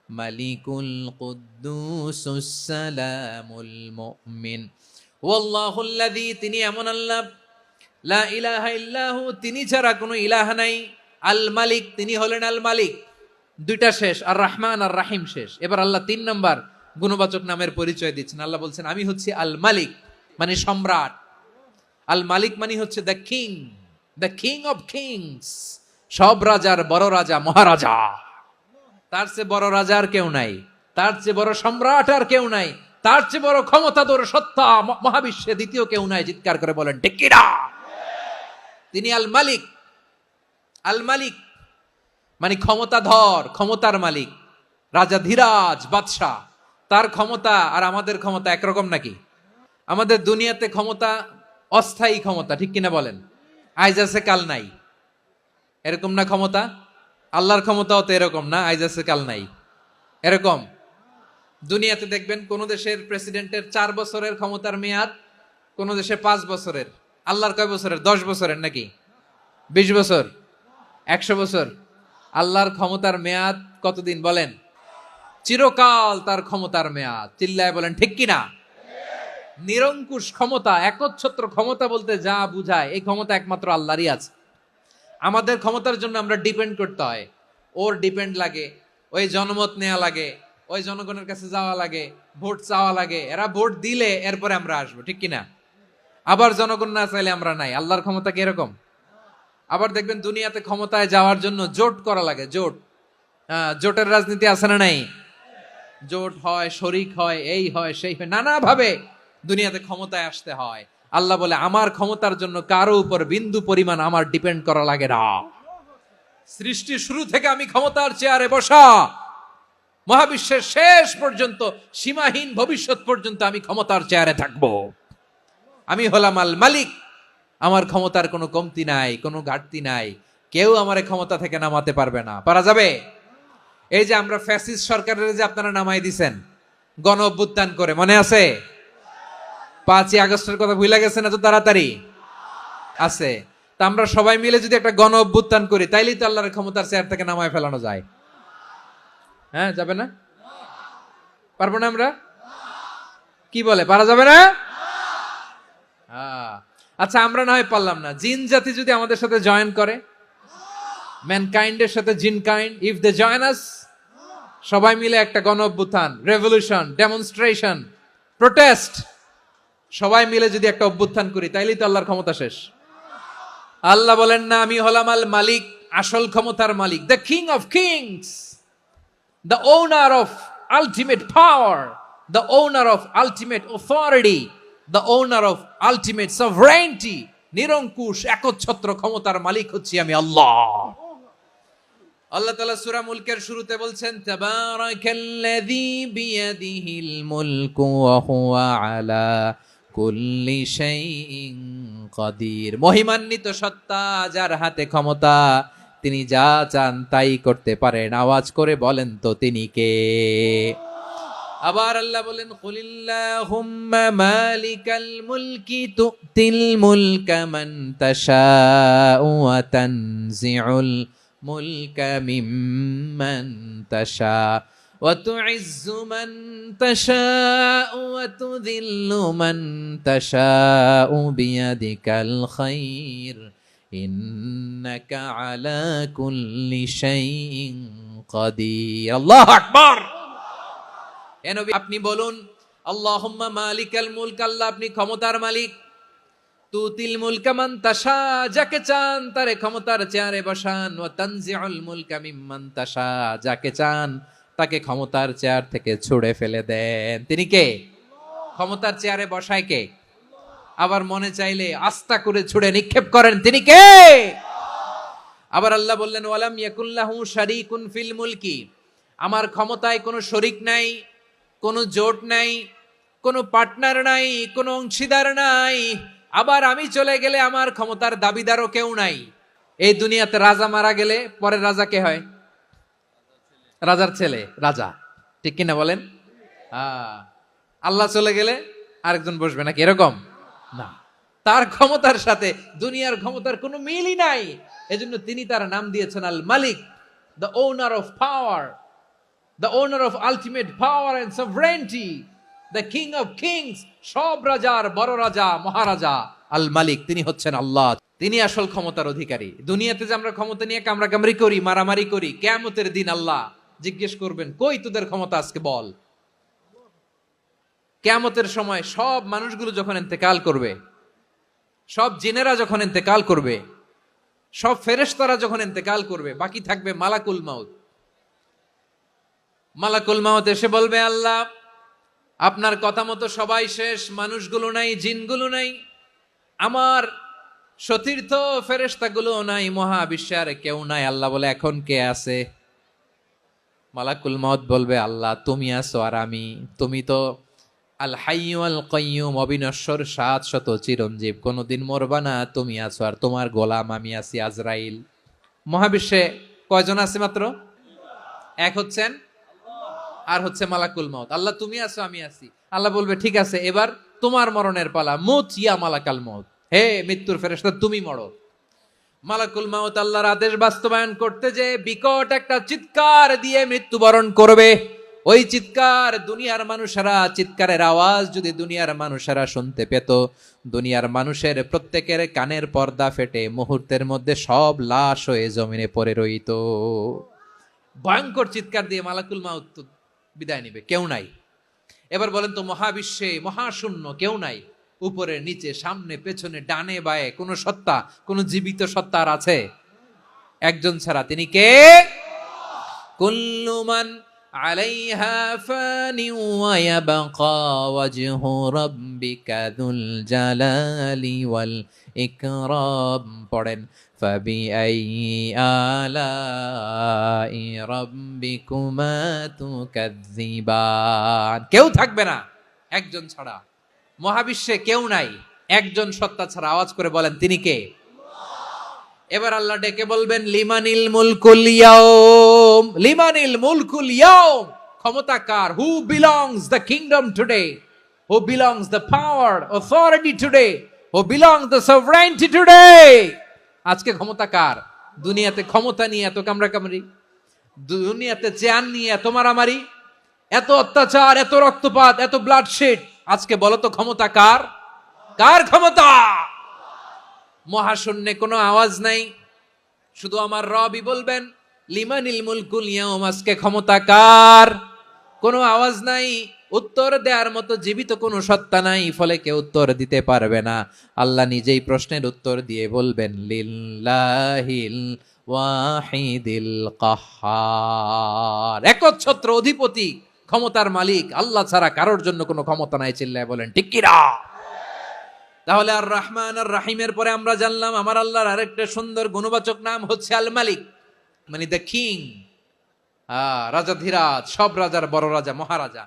মালিকুল কুদ্দুসুস সালামুল মুমিন। ওয়াল্লাহুল্লাযী, তিনি এমন আল্লাহ, লা ইলাহা ইল্লাহু, তিনি ছাড়া কোনো ইলাহ নাই। আল মালিক, তিনি হলেন আল মালিক। দুইটা শেষ, আর রহমান আর রাহিম শেষ। এবার আল্লাহ 3 নম্বর গুণবাচক নামের পরিচয় দিচ্ছেন। আল্লাহ বলছেন, আমি হচ্ছি আল মালিক, মানে সম্রাট। আল মালিক মানে হচ্ছে the king, the king of kings, সব রাজার বড় রাজা, মহারাজা। তার চেয়ে বড় রাজা আর কেউ নাই, তার চেয়ে বড় সম্রাট আর কেউ নাই, তার চেয়ে বড় ক্ষমতাধর সত্তা মহাবিশ্বে দ্বিতীয় কেউ নাই। চিৎকার করে বলেন ঠিক কিনা? তিনি আল মালিক। আল মালিক মানে ক্ষমতাধর, ক্ষমতার মালিক, রাজা ধীরাজ বাদশাহ। তার ক্ষমতা আর আমাদের ক্ষমতা একরকম নাকি? আমাদের দুনিয়াতে ক্ষমতা অস্থায়ী ক্ষমতা, ঠিক কিনা বলেন? আইজ আছে কাল নাই, এরকম না ক্ষমতা? আল্লাহর ক্ষমতাও তো এরকম না, আইজ আছে কাল নাই এরকম। দুনিয়াতে দেখবেন কোন দেশের প্রেসিডেন্টের 4 বছরের ক্ষমতার মেয়াদ, কোন দেশে 5 বছরের। আল্লাহর কয় বছরের? 10 বছরের নাকি 20 বছর, 100 বছর? আল্লাহর ক্ষমতার মেয়াদ কতদিন বলেন? চিরকাল তার ক্ষমতার মেয়াদ। চিল্লায় বলেন ঠিক কিনা? নিরঙ্কুশ ক্ষমতা, একচ্ছত্র ক্ষমতা বলতে যা বুঝায়, এই ক্ষমতা একমাত্র আল্লাহরই আছে। আমাদের ক্ষমতার জন্য আমরা ডিপেন্ড করতে হয়, ওর ডিপেন্ড লাগে, ওই জনমত নেওয়া লাগে, ওই জনগণের কাছে যাওয়া লাগে, ভোট চাওয়া লাগে, এরা ভোট দিলে এরপরে আমরা আসবো, ঠিক কিনা? আবার জনগণ না চাইলে আমরা নাই। আল্লাহর ক্ষমতা কি এরকম? আবার দেখবেন দুনিয়াতে ক্ষমতায় যাওয়ার জন্য জোট করা লাগে, জোট। জোটের রাজনীতি আছে না নাই? জোট হয়, শরিক হয়, এই হয়, সেই হয়, নানা ভাবে দুনিয়াতে ক্ষমতায় আসতে হয়। আল্লাহ বলে, আমার ক্ষমতার জন্য কারো উপর বিন্দু পরিমাণ আমার ডিপেন্ড করা লাগে না। সৃষ্টির শুরু থেকে আমি ক্ষমতার চেয়ারে বসা, মহাবিশ্বের শেষ পর্যন্ত, সীমাহীন ভবিষ্যৎ পর্যন্ত আমি ক্ষমতার চেয়ারে থাকব। আমি হলাম আল মালিক। আমার ক্ষমতার কোনো কমতি নাই, কোনো ঘাটতি নাই। কেউ আমার ক্ষমতা থেকে নামাতে পারবে না। পারা যাবে? এই যে আমরা ফ্যাসিস্ট সরকারের যে আপনারা নামাই দিছেন গণ অভ্যুত্থান করে, মনে আছে? 5ই আগস্টের কথা ভুলে গেছেন এত তাড়াতাড়ি? আছে। তা আমরা সবাই মিলে যদি একটা গণ অভ্যুত্থান করি, তাইলেই তো আল্লাহর ক্ষমতার চেয়ার থেকে নামায় ফেলানো যায়। হ্যাঁ, যাবে না? পারবো না আমরা? কি বলে, পারা যাবে না? আচ্ছা, আমরা না হয় পারলাম না, জিন জাতি যদি আমাদের সাথে জয়েন করে, ম্যানকাইন্ডের সাথে জিনকাইন্ড, ইফ দে জয়েন আস, সবাই মিলে একটা গণ অভ্যুত্থান, রেভলিউশন, ডেমনস্ট্রেশন, প্রোটেস্ট, সবাই মিলে যদি একটা অভ্যুত্থান করি, তাইলেই তো আল্লাহর ক্ষমতা শেষ। আল্লাহ বলেন না, আমি হলাম আল মালিক, আসল ক্ষমতার মালিক, the king of kings, the owner of ultimate power, the owner of ultimate authority, the owner of ultimate sovereignty, নিরঙ্কুশ একচ্ছত্র ক্ষমতার মালিক হচ্ছি আমি আল্লাহ। আল্লাহ তাআলা সূরা মুলকের শুরুতে বলছেন তাবারাকাল্লাযী বিয়াদিহিল মুলকু ওয়া হুয়া আলা কুল্লি শাইইন কাদির। মহিমান্বিত সত্তা, যার হাতে ক্ষমতা, তিনি যা চান তাই করতে পারেন। আওয়াজ করে বলেন তো তিনি কে? আবার আল্লাহ বলেন কুলিল্লাহুম্মা মালিকাল মুলকি তুতিল মুলকা মান তাশাউ ওয়া তানজিউল মুলকা মিম্মান তাশা ওয়া তুইজ্জু মান তাশাউ ওয়া তুযিল্লু মান তাশাউ বিয়াদিকাল খায়র ইন্নাকা আলা কুল্লি শাইইন কাদির। আল্লাহু আকবার। এ নবী আপনি বলুন আল্লাহুম্মা মালিকাল মুলক, আল্লাহ আপনি ক্ষমতার মালিক। তুতিল মুলকা মান তাশা, যাকে চান তারে ক্ষমতার চেয়ারে বসান। ওয়া তানজিউল মুলকা মিম্মান তাশা, যাকে চান তাকে ক্ষমতার চেয়ার থেকে ছুঁড়ে ফেলে দেন। তিনি কে? ক্ষমতার চেয়ারে বসায় কে? আবার মনে চাইলে আস্তা করে ছুঁড়ে নিক্ষেপ করেন। তিনি কে? আবার আল্লাহ বললেন ওয়ালাম ইয়াকুল্লাহু শারীকুন ফিল মুলকি, আমার ক্ষমতায় কোনো শরীক নাই, কোনো জোট নাই, কোনো পার্টনার নাই, কোনো অংশীদার নাই। আবার আমি চলে গেলে আমার ক্ষমতার দাবিদারও কেউ নাই। এই দুনিয়াতে রাজা মারা গেলে পরের রাজা কে হয়? রাজার ছেলে রাজা, ঠিক কিনা বলেন? আল্লাহ চলে গেলে আরেকজন বসবে নাকি? এরকম না, তার ক্ষমতার সাথে দুনিয়ার ক্ষমতার কোনো মিলই নাই। এজন্য তিনি তার নাম দিয়েছেন আল মালিক, the owner of power, the owner of ultimate power and sovereignty, the king of kings, সব রাজার বড় রাজা, মহারাজা আল মালিক, তিনি হচ্ছেন আল্লাহ। তিনি আসল ক্ষমতার অধিকারী। দুনিয়াতে যে আমরা ক্ষমতা নিয়ে কামড়াকামড়ি করি, মারামারি করি, কিয়ামতের দিন আল্লাহ জিজ্ঞেস করবেন কই তোদের ক্ষমতা আজকে বল। কিয়ামতের সময় সব মানুষগুলো যখন ইন্তেকাল করবে, সব জিনেরা যখন ইন্তেকাল করবে, সব ফেরেশতারা যখন ইন্তেকাল করবে, বাকি থাকবে মালাকুল মাউত। মালাকুল মাউত এসে বলবে আল্লাহ আপনার কথা মতো সবাই শেষ, মানুষগুলো নাই, জিনগুলো নাই, আমার সতীর্থ ফেরেশতাগুলো নাই, মহাবিশ্বে আর কেউ নাই। আল্লাহ বলে এখন কে আছে? মালাকুল মাউত বলবে আল্লাহ তুমি আছো আর আমি। তুমি তো আল হাইয়্যু আল কাইয়্যুম, অবিনশ্বর, শাশ্বত, চিরঞ্জীব, কোনোদিন মরবা না, তুমি আছো আর তোমার গোলাম আমি আছি আজরাইল। মহাবিশ্বে কয়জন আছে? মাত্র এক হচ্ছেন, আর হচ্ছে মালাকুল মাউত। আল্লাহ তুমি আছো আমি আছি। আল্লাহ বলবে ঠিক আছে এবার তোমার মরণের পালা, মুত ইয়া মালাকাল মাউত, হে মৃত্যুর ফেরেশতা তুমি মরো। মালাকুল মাউত আল্লাহর আদেশ বাস্তবায়ন করতে যে বিকট একটা চিৎকার দিয়ে মৃত্যুবরণ করবে। ওই চিৎকার দুনিয়ার মানুষেরা, চিৎকারের আওয়াজ যদি দুনিয়ার মানুষেরা শুনতে পেত, দুনিয়ার মানুষের প্রত্যেকের কানের পর্দা ফেটে মুহূর্তের মধ্যে সব লাশ হয়ে জমিনে পড়ে রইত। ভয়ঙ্কর চিৎকার দিয়ে মালাকুল মাউত বিদায় নিবে, কেউ নাই। এবার বলেন তো মহাবিশ্বে মহাশূন্য, কেউ নাই, উপরে নিচে সামনে পেছনে ডানে বায়ে কোন সত্তা, কোন জীবিত সত্তা আর আছে? একজন ছাড়া, তিনি কে? কুল্লু মান আলাইহা ফানি ওয়া ইয়াবকা ওয়াজহু রাব্বিকা যুল জালালি ওয়াল ইকরাম। পড়েন ফাবিআইয়ি আলাই রাব্বিকুমা তুকাজ্জিবান। কেউ থাকবে না একজন ছাড়া, মহাবিশ্বে কেউ নাই, একজন সত্তা ছাড়া। আওয়াজ করে বলেন তিনি কে? এবার আল্লাহ ডেকে বলবেন লিমানিল মুলকুল ইয়াউম, লিমানিল মুলকুল ইয়াউম, ক্ষমতা কার? Who belongs the kingdom today, who belongs the power authority today, who belongs the sovereignty today. আজকে ক্ষমতা কার? দুনিয়াতে ক্ষমতা নিয়ে এত কামড়াকামড়ি, দুনিয়াতে চেয়ার নিয়ে এত মারামারি, এত অত্যাচার, এত রক্তপাত, এত ব্লাডশেড, আজকে বলো তো ক্ষমতা কার? কার ক্ষমতা? মহাশূন্যে কোনো আওয়াজ নাই, শুধু আমার রবই বলবেন লিমানিল মুলকুল ইয়াউম, আজকে ক্ষমতা কার? কোনো আওয়াজ নাই, উত্তর দেওয়ার মতো জীবিত কোনো সত্তা নাই, ফলে কেউ উত্তর দিতে পারবে না। আল্লাহ নিজেই প্রশ্নের উত্তর দিয়ে বলবেন লিল্লাহিল ওয়াহিদিল কাহ্হার, একচ্ছত্র অধিপতি, ক্ষমতার মালিক আল্লাহ ছাড়া কারোর জন্য কোনো ক্ষমতা নাই, চিল্লায় বলেন ঠিক কি না? তাহলে আর রহমান আর রাহিমের পরে আমরা জানলাম আমার আল্লাহর আরেকটা সুন্দর গুণবাচক নাম হচ্ছে আল মালিক, মানে দ্য কিং, রাজাধিরাজ, সব রাজার বড় রাজা, মহারাজা।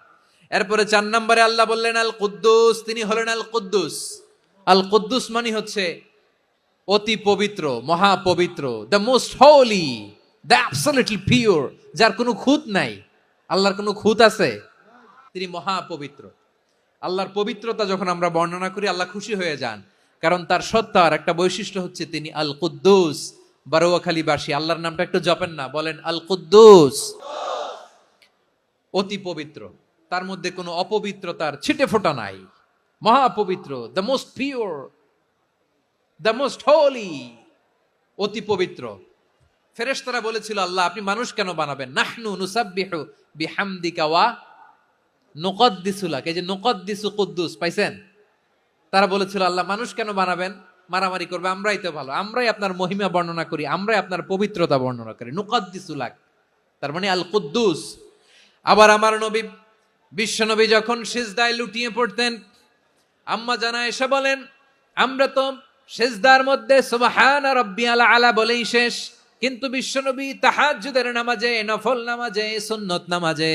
এরপরে 4 নম্বরে আল্লাহ বললেন আল কুদ্দুস, তিনি হলেন আল কুদ্দুস। আল কুদ্দুস মানে হচ্ছে অতি পবিত্র, মহাপবিত্র, the most holy, the absolutely pure, যার কোনো খুঁত নাই। আল্লাহর কোনো খুঁত আছে? তিনি মহাপবিত্র। আল্লাহর পবিত্রতা যখন আমরা বর্ণনা করি আল্লাহ খুশি হয়ে যান, কারণ তার সত্তার একটা বৈশিষ্ট্য হচ্ছে তিনি আল কুদ্দুস। বারোয়াখালীবাসী আল্লাহর নামটা একটু জপেন না, বলেন আল কুদ্দুস, অতি পবিত্র, তার মধ্যে কোনো অপবিত্রতার ছিটে ফোঁটা নাই, মহাপবিত্র, the most pure, the most holy, অতি পবিত্র। ফেরেশতারা বলেছিল আল্লাহ আপনি মানুষ কেন বানাবেন? নাহনু নুসাব্বিহু বিহামদিকা ওয়া নুকদ্দিসু লাক, এই যে নুকদ্দিসু কুদ্দুস পাইছেন? তারা বলেছিল আল্লাহ মানুষ কেন বানাবেন, মারামারি করবে, আমরাই তো ভালো, আমরাই আপনার মহিমা বর্ণনা করি, আমরাই আপনার পবিত্রতা বর্ণনা করি, নুকদ্দিসু লাক, তার মানে আল কুদ্দুস। আবার আমার নবী বিশ্ব নবী যখন সিজদায় লুটিয়ে পড়তেন, আম্মা জানা এসে বলেন আমরা তো সিজদার মধ্যে সুবহান রাব্বিয়াল আলা বলেই শেষ, কিন্তু বিশ্বনবী তাহাজ্জুদের নামাজে, নফল নামাজে, সুন্নত নামাজে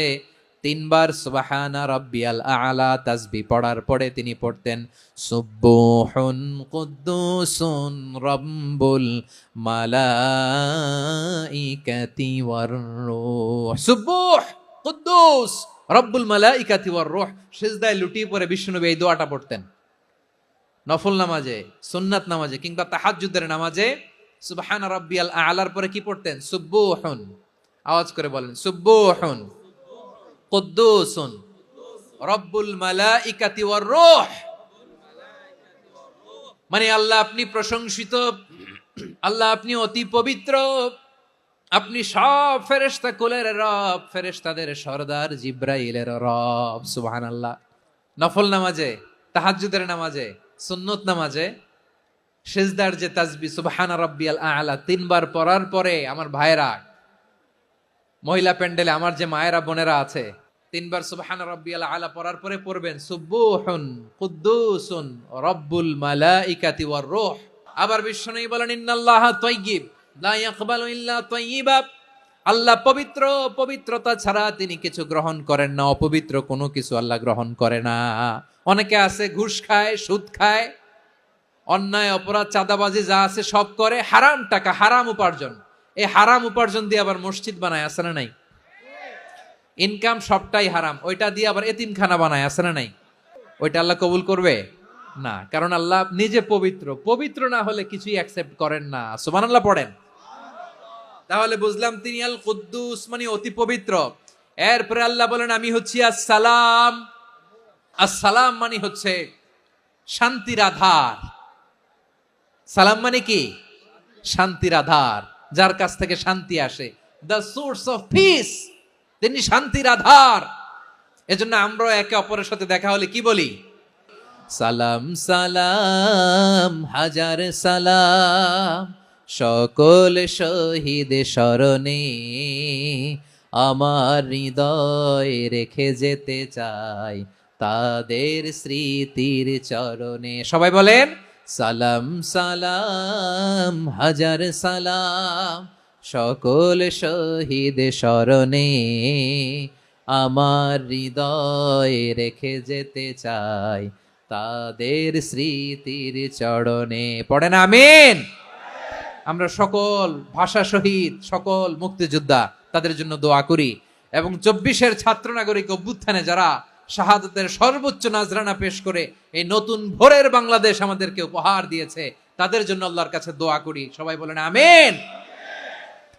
3 বার সুবহানা রাব্বিয়াল আলা তাসবিহ পড়ার পরে তিনি পড়তেন সুবহুন কুদ্দুসুন রাব্বুল মালাইকাতি ওয়ার রূহ, সুবহ কুদ্দুস রব্বুল মালাইকাতি ওয়ার রূহ। সিজদায় লুটিয়ে পড়ে বিশ্বনবী এই দোয়াটা পড়তেন নফল নামাজে, সুন্নাত নামাজে কিংবা তাহাজ্জুদের নামাজে। সুবহান রাব্বিয়াল আলার পরে কি পড়তেন? সুবহুন, আওয়াজ করে বলেন সুবহুন কুদ্দুসুন রব্বুল মালাইকাতি ওয়ার রূহ, মানে আল্লাহ আপনি প্রশংসিত, আল্লাহ আপনি অতি পবিত্র, আপনি সব ফেরেশতা কুলের রব, ফেরেশতাদের সরদার জিব্রাইলের রব। সুবহানাল্লাহ। নফল নামাজে, তাহাজ্জুদের নামাজে, সুন্নত নামাজে সিজদার যে তাসবিহ সুবহান রাব্বিয়াল আলা 3 বার পড়ার পরে আমার ভাইরা, মহিলা প্যান্ডেলে আমার যে মায়েরা বোনেরা আছে, 3 বার সুবহান রাব্বিয়াল আলা পড়ার পরে পড়বেন সুবহুন কুদ্দুসুন রব্বুল মালাইকাতি ওয়ার রূহ। আবার বিশ্বনবী বলেন ইন্নাল্লাহা তাইয়্যিব লা ইয়াকবালু ইল্লা তাইয়্যিবা, আল্লাহ পবিত্র, পবিত্রতা ছাড়া তিনি কিছু গ্রহণ করেন না, অপবিত্র কোনো কিছু আল্লাহ গ্রহণ করে না। অনেকে আছে ঘুষ খায়, সুদ খায়, অন্যায় অপরাধ চাঁদাবাজি যা আছে সব করে, হারাম টাকা, হারাম উপার্জন, এই হারাম উপার্জন দিয়ে আবার মসজিদ বানায়, আছে না নাই? ইনকাম সবটাই হারাম, ওইটা দিয়ে আবার এতিমখানা বানায়, আছে না নাই? ওইটা আল্লাহ কবুল করবে না, কারণ আল্লাহ নিজে পবিত্র, পবিত্র না হলে কিছুই অ্যাকসেপ্ট করেন না। সুবহানাল্লাহ পড়েন। তাহলে বুঝলাম তিনি আল কুদ্দুস মানে অতি পবিত্র। এরপরে আল্লাহ বলেন আমি হচ্ছি আসসালাম। আসসালাম মানে হচ্ছে শান্তির আধার। সালাম মানে কি? শান্তির আধার, যার কাছ থেকে শান্তি আসে, দ্য সোর্স অফ পিস, তিনি শান্তির আধার। এজন্য আমরা একে অপরের সাথে দেখা হলে কি বলি? সালাম সালাম হাজার সালাম, সকল শহীদ স্মরণে আমার হৃদয় রেখে যেতে চাই তাদের স্মৃতির চরণে। সবাই বলেন সালাম সালাম হাজার সালাম, সকল শহীদ স্মরণে আমার হৃদয় রেখে যেতে চাই তাদের স্মৃতির চরণে। পড়েন আমিন। আমরা সকল ভাষা শহীদ, সকল মুক্তিযোদ্ধা, তাদের জন্য দোয়া করি, এবং 24-এর ছাত্র নাগরিক অভ্যুত্থানে যারা শাহাদাতের সর্বোচ্চ নাজরানা পেশ করে এই নতুন ভোরের বাংলাদেশ আমাদেরকে উপহার দিয়েছে, তাদের জন্য আল্লাহর কাছে দোয়া করি। সবাই বলেন আমিন।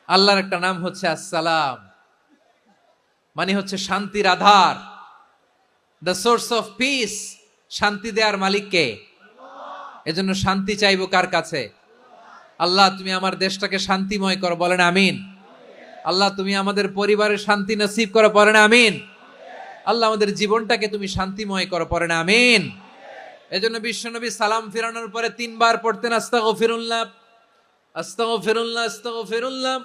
আল্লাহর একটা নাম হচ্ছে আসসালাম, মানে হচ্ছে শান্তির আধার, দ্য সোর্স অফ পিস। শান্তি দেওয়ার মালিক কে? এজন্য শান্তি চাইবো কার কাছে? আল্লাহ তুমি আমার দেশটাকে শান্তিময় করো, বলেন আমিন। আল্লাহ তুমি আমাদের পরিবারের শান্তি নসিব করো, বলেন আমিন। আল্লাহ আমাদের জীবনটাকে তুমি শান্তিময় করো, পড়েন আমিন। এজন্য বিশ্বনবী সালাম ফিরানোর পরে 3 বার পড়তেন আস্তাগফিরুল্লাহ আস্তাগফিরুল্লাহ আস্তাগফিরুল্লাহ।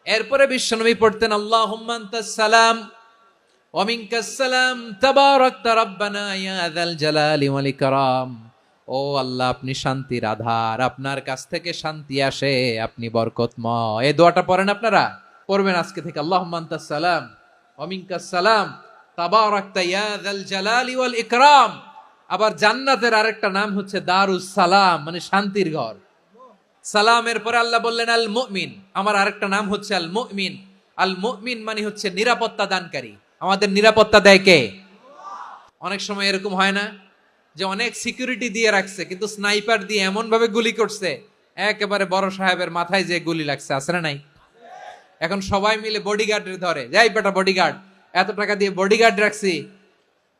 এরপরে বিশ্বনবী পড়তেন আল্লাহুম্মা আনতাস সালাম ওয়ামিনকাস সালাম তাবারাকতা রাব্বানা ইয়া যাল জালালি ওয়াল ইকরাম। ও আল্লাহ, আপনি শান্তির আধার, আপনার কাছ থেকে শান্তি আসে, আপনি বরকতময়। এই দোয়াটা পড়েন আপনারা, পড়বেন আজকে থেকে। আল্লাহুম্মা আনতাস সালাম ওয়ামিনকাস সালাম তাবারাকতা ইয়া যাল জালালি ওয়াল ইকরাম। আবার জান্নাতের আরেকটা নাম হচ্ছে দারুস সালাম, মানে শান্তির ঘর। সালামের পরে আল্লাহ বললেন আল মুমিন, আমার আরেকটা নাম হচ্ছে আল মুমিন। আল মুমিন মানে হচ্ছে নিরাপত্তা দানকারী। আমাদের নিরাপত্তা দেয় কে? অনেক সময় এরকম হয় না যে অনেক সিকিউরিটি দিয়ে রাখছে, কিন্তু স্নাইপার দিয়ে এমন ভাবে গুলি করছে একেবারে বড় সাহেবের মাথায় যে গুলি লাগছে, আছে না নাই? এখন সবাই মিলে বডিগার্ডের ধরে, যাই বেটা বডিগার্ড, এত টাকা দিয়ে বডিগার্ড রাখছি,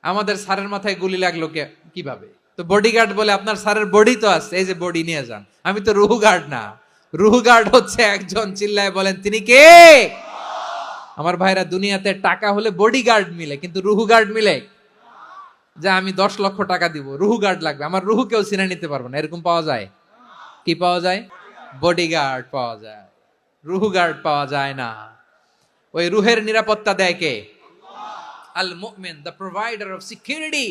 আমাদের স্যারের মাথায় গুলি লাগলো কিভাবে? তো বডিগার্ড বলে, আপনার স্যারের বডি তো আছে, এই যে বডি নিয়ে যান। আমি তো রুহু গার্ড না, রুহু গার্ড হচ্ছে একজন। চিল্লায় বলেন তিনি কে? আমার ভাইরা, দুনিয়াতে টাকা হলে বডিগার্ড মিলে, কিন্তু রুহু গার্ড মিলে? যে আমি 10 লক্ষ টাকা দিব, রুহু গার্ড লাগবে, আমার রুহু কেউ চিনে নিতে পারবো না, এরকম পাওয়া যায়? কি পাওয়া যায়? বডিগার্ড পাওয়া যায়, রুহু গার্ড পাওয়া যায় না। ওই রুহের নিরাপত্তা দেয় কে? আল মুমিন, দ্য প্রোভাইডার অফ সিকিউরিটি।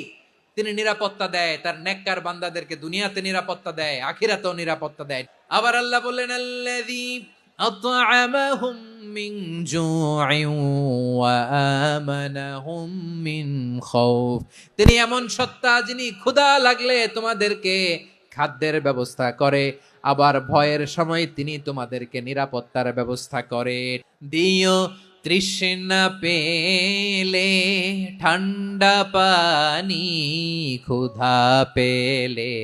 তিনি নিরাপত্তা দেয় তার নেককার বান্দাদেরকে, দুনিয়াতে নিরাপত্তা দেয়, আখিরাতেও নিরাপত্তা দেয়। আবার আল্লাহ বললেন আল্লাযী আত'আমাহুম মিন জু'ইন ওয়া আমানাহুম মিন খাউফ। তিনি এমন সত্তা যিনি ক্ষুধা লাগলে তোমাদেরকে খাদ্যের ব্যবস্থা করে, আবার ভয়ের সময় তিনি তোমাদেরকে নিরাপত্তার ব্যবস্থা করে। দিও তৃষ্ণা পেলে ঠান্ডা পানি, ক্ষুধা পেলে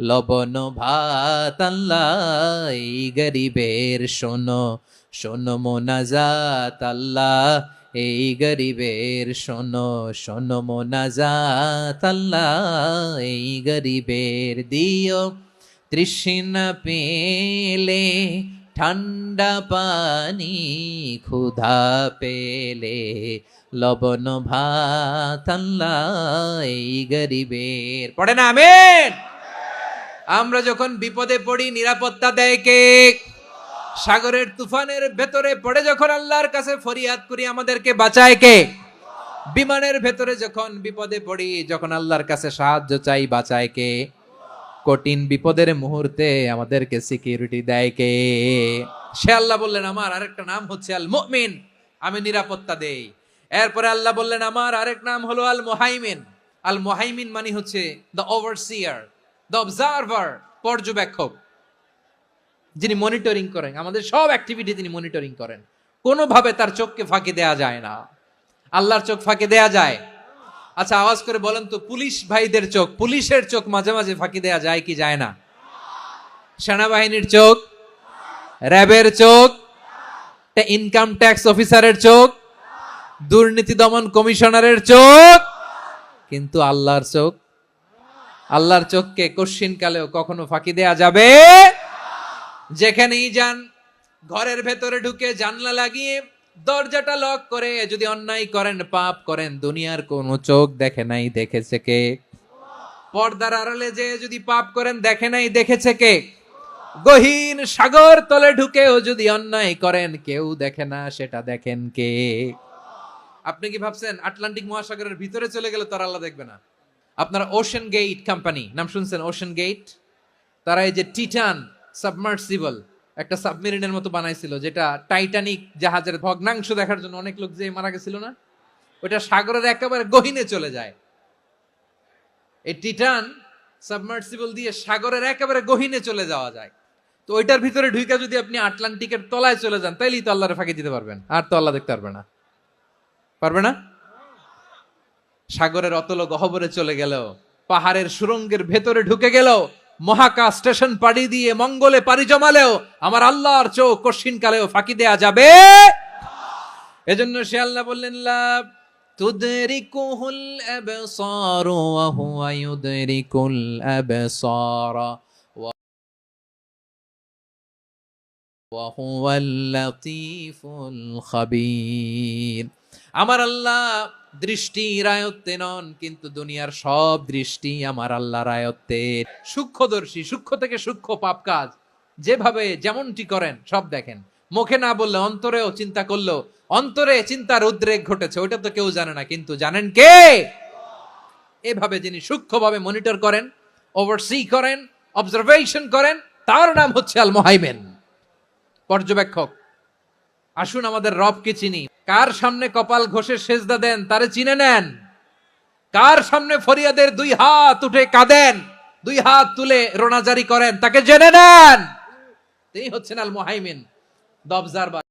লবণ ভাত। আল্লাহ এই গরিবের শোনো শোনো মোনাজাত। আল্লাহ এই গরিবের শোনো শোনো মোনাজাত। আল্লাহ এই গরিবের দিও তৃষ্ণা পেলে ঠান্ডা পানি, ক্ষুধা পেলে লবণ ভাত। আল্লাহ এই গরিবের। পড়ে না আমিন? আমরা যখন বিপদে পড়ি নিরাপত্তা দেয় কে? সাগরের তুফানের ভেতরে পড়ে যখন আল্লাহর কাছে ফরিয়াদ করি, আমাদেরকে বাঁচায় কে? বিমানের ভেতরে যখন বিপদে পড়ি, যখন আল্লাহর কাছে সাহায্য চাই, বাঁচায় কে? কঠিন বিপদের মুহূর্তে আমাদেরকে সিকিউরিটি দেয় কে? সে আল্লাহ বললেন আমার আরেকটা নাম হচ্ছে আল মুমিন, আমি নিরাপত্তা দেই। এরপরে আল্লাহ বললেন আমার আরেক নাম হলো আল মুহাইমিন। আল মুহাইমিন মানে হচ্ছে দ্য ওভারসিয়ার, দ্য অবজারভার, পর্যবেক্ষক, যিনি মনিটরিং করেন আমাদের সব অ্যাক্টিভিটি, তিনি মনিটরিং করেন। কোনোভাবে তার চোখকে ফাঁকি দেয়া যায় না। আল্লাহর চোখ ফাঁকি দেয়া যায়? আচ্ছা আওয়াজ করে বলেন তো, পুলিশ ভাইদের চোখ, পুলিশের চোখ মাঝে মাঝে ফাঁকি দেয়া যায় কি যায় না? সেনাবাহিনীর চোখ, র্যাবের চোখ, ইনকাম ট্যাক্স অফিসারের চোখ, দুর্নীতি দমন কমিশনারের চোখ, কিন্তু আল্লাহর চোখ? আল্লাহর চোখকে কশ্চিন কালেও কখনো ফাঁকি দেয়া যাবে? যেখানেই যান, ঘরের ভেতরে ঢুকে জানলা লাগিয়ে দরজাটা লক করে যদি অন্যায় করেন, পাপ করেন, দুনিয়ার কোন চোখ দেখে নাই, দেখেছে কে? পর্দার আড়ালে যে যদি পাপ করেন, দেখে নাই, দেখেছে কে? গহীন সাগর তলে ঢুকেও যদি অন্যায় করেন, কেউ দেখে না, সেটা দেখেন কে? আপনি কি ভাবছেন আটলান্টিক মহাসাগরের ভিতরে চলে গেলে তার আল্লাহ দেখবে না? আপনারা ওশেন গেট কোম্পানি নাম শুনছেন? ওশেন গেট, তারা এই যে টিটান সাবমার্সিবল একটা সাবমেরিনের মতো বানাইছিল, যেটা টাইটানিক জাহাজের ভগ্নাংশ দেখার জন্য অনেক লোক যে মারা গেছিল না, ওটা সাগরের একেবারে গহীনে চলে যায়। এই টিটান সাবমার্সিবল দিয়ে সাগরের একেবারে গহীনে চলে যাওয়া যায়। তো ওইটার ভিতরে ঢুকে যদি আপনি আটলান্টিকের তলায় চলে যান, তাইলেই তো আল্লাহরে ফাঁকি দিতে পারবেন, আর তো আল্লাহ দেখতে পারবে না। পারবে না? সাগরের অতল গহ্বরে চলে গেলেও, পাহাড়ের সুরঙ্গের ভেতরে ঢুকে গেলেও, মহাকাশ স্টেশন পাড়ি দিয়ে মঙ্গলে পাড়ি জমালেও আমার আল্লাহর চোখ কঠিন কালেও ফাঁকি দেয়া যাবে? এজন্য সে আল্লাহ বললেন লা তুদরিকুহুল আবসার ওয়া হুয়া ইউদরিকুল আবসার ওয়া হুয়াল লাতীফুল খাবীর। আমার আল্লাহ দৃষ্টির আয়ত্তে নন, কিন্তু দুনিয়ার সব দৃষ্টি আমার আল্লাহর আয়ত্তে। সূক্ষ্মদর্শী, সূক্ষ্ম থেকে সূক্ষ্ম পাপ কাজ যেভাবে যেমনটি করেন সব দেখেন। মুখে না বললে অন্তরেও চিন্তা করলেও অন্তরে চিন্তার উদ্রেক ঘটেছে, ওইটা তো কেউ জানে না, কিন্তু জানেন কে? এভাবে যিনি সূক্ষ্মভাবে মনিটর করেন, ওভারসি করেন, অবজারভেশন করেন, তার নাম হচ্ছে আল মুহাইমিন, পর্যবেক্ষক। আসুন আমাদের রবকে চিনি। কার সামনে কপাল ঘষে সেজদা দেন তারে চিনে নেন। কার সামনে ফরিয়াদের 2 হাত উঠে কাঁদেন, 2 হাত তুলে রোনাজারি করেন, তাকে জেনে নেন। তিনি হচ্ছেন আল মুহাইমিন, দ্য অবজারভার।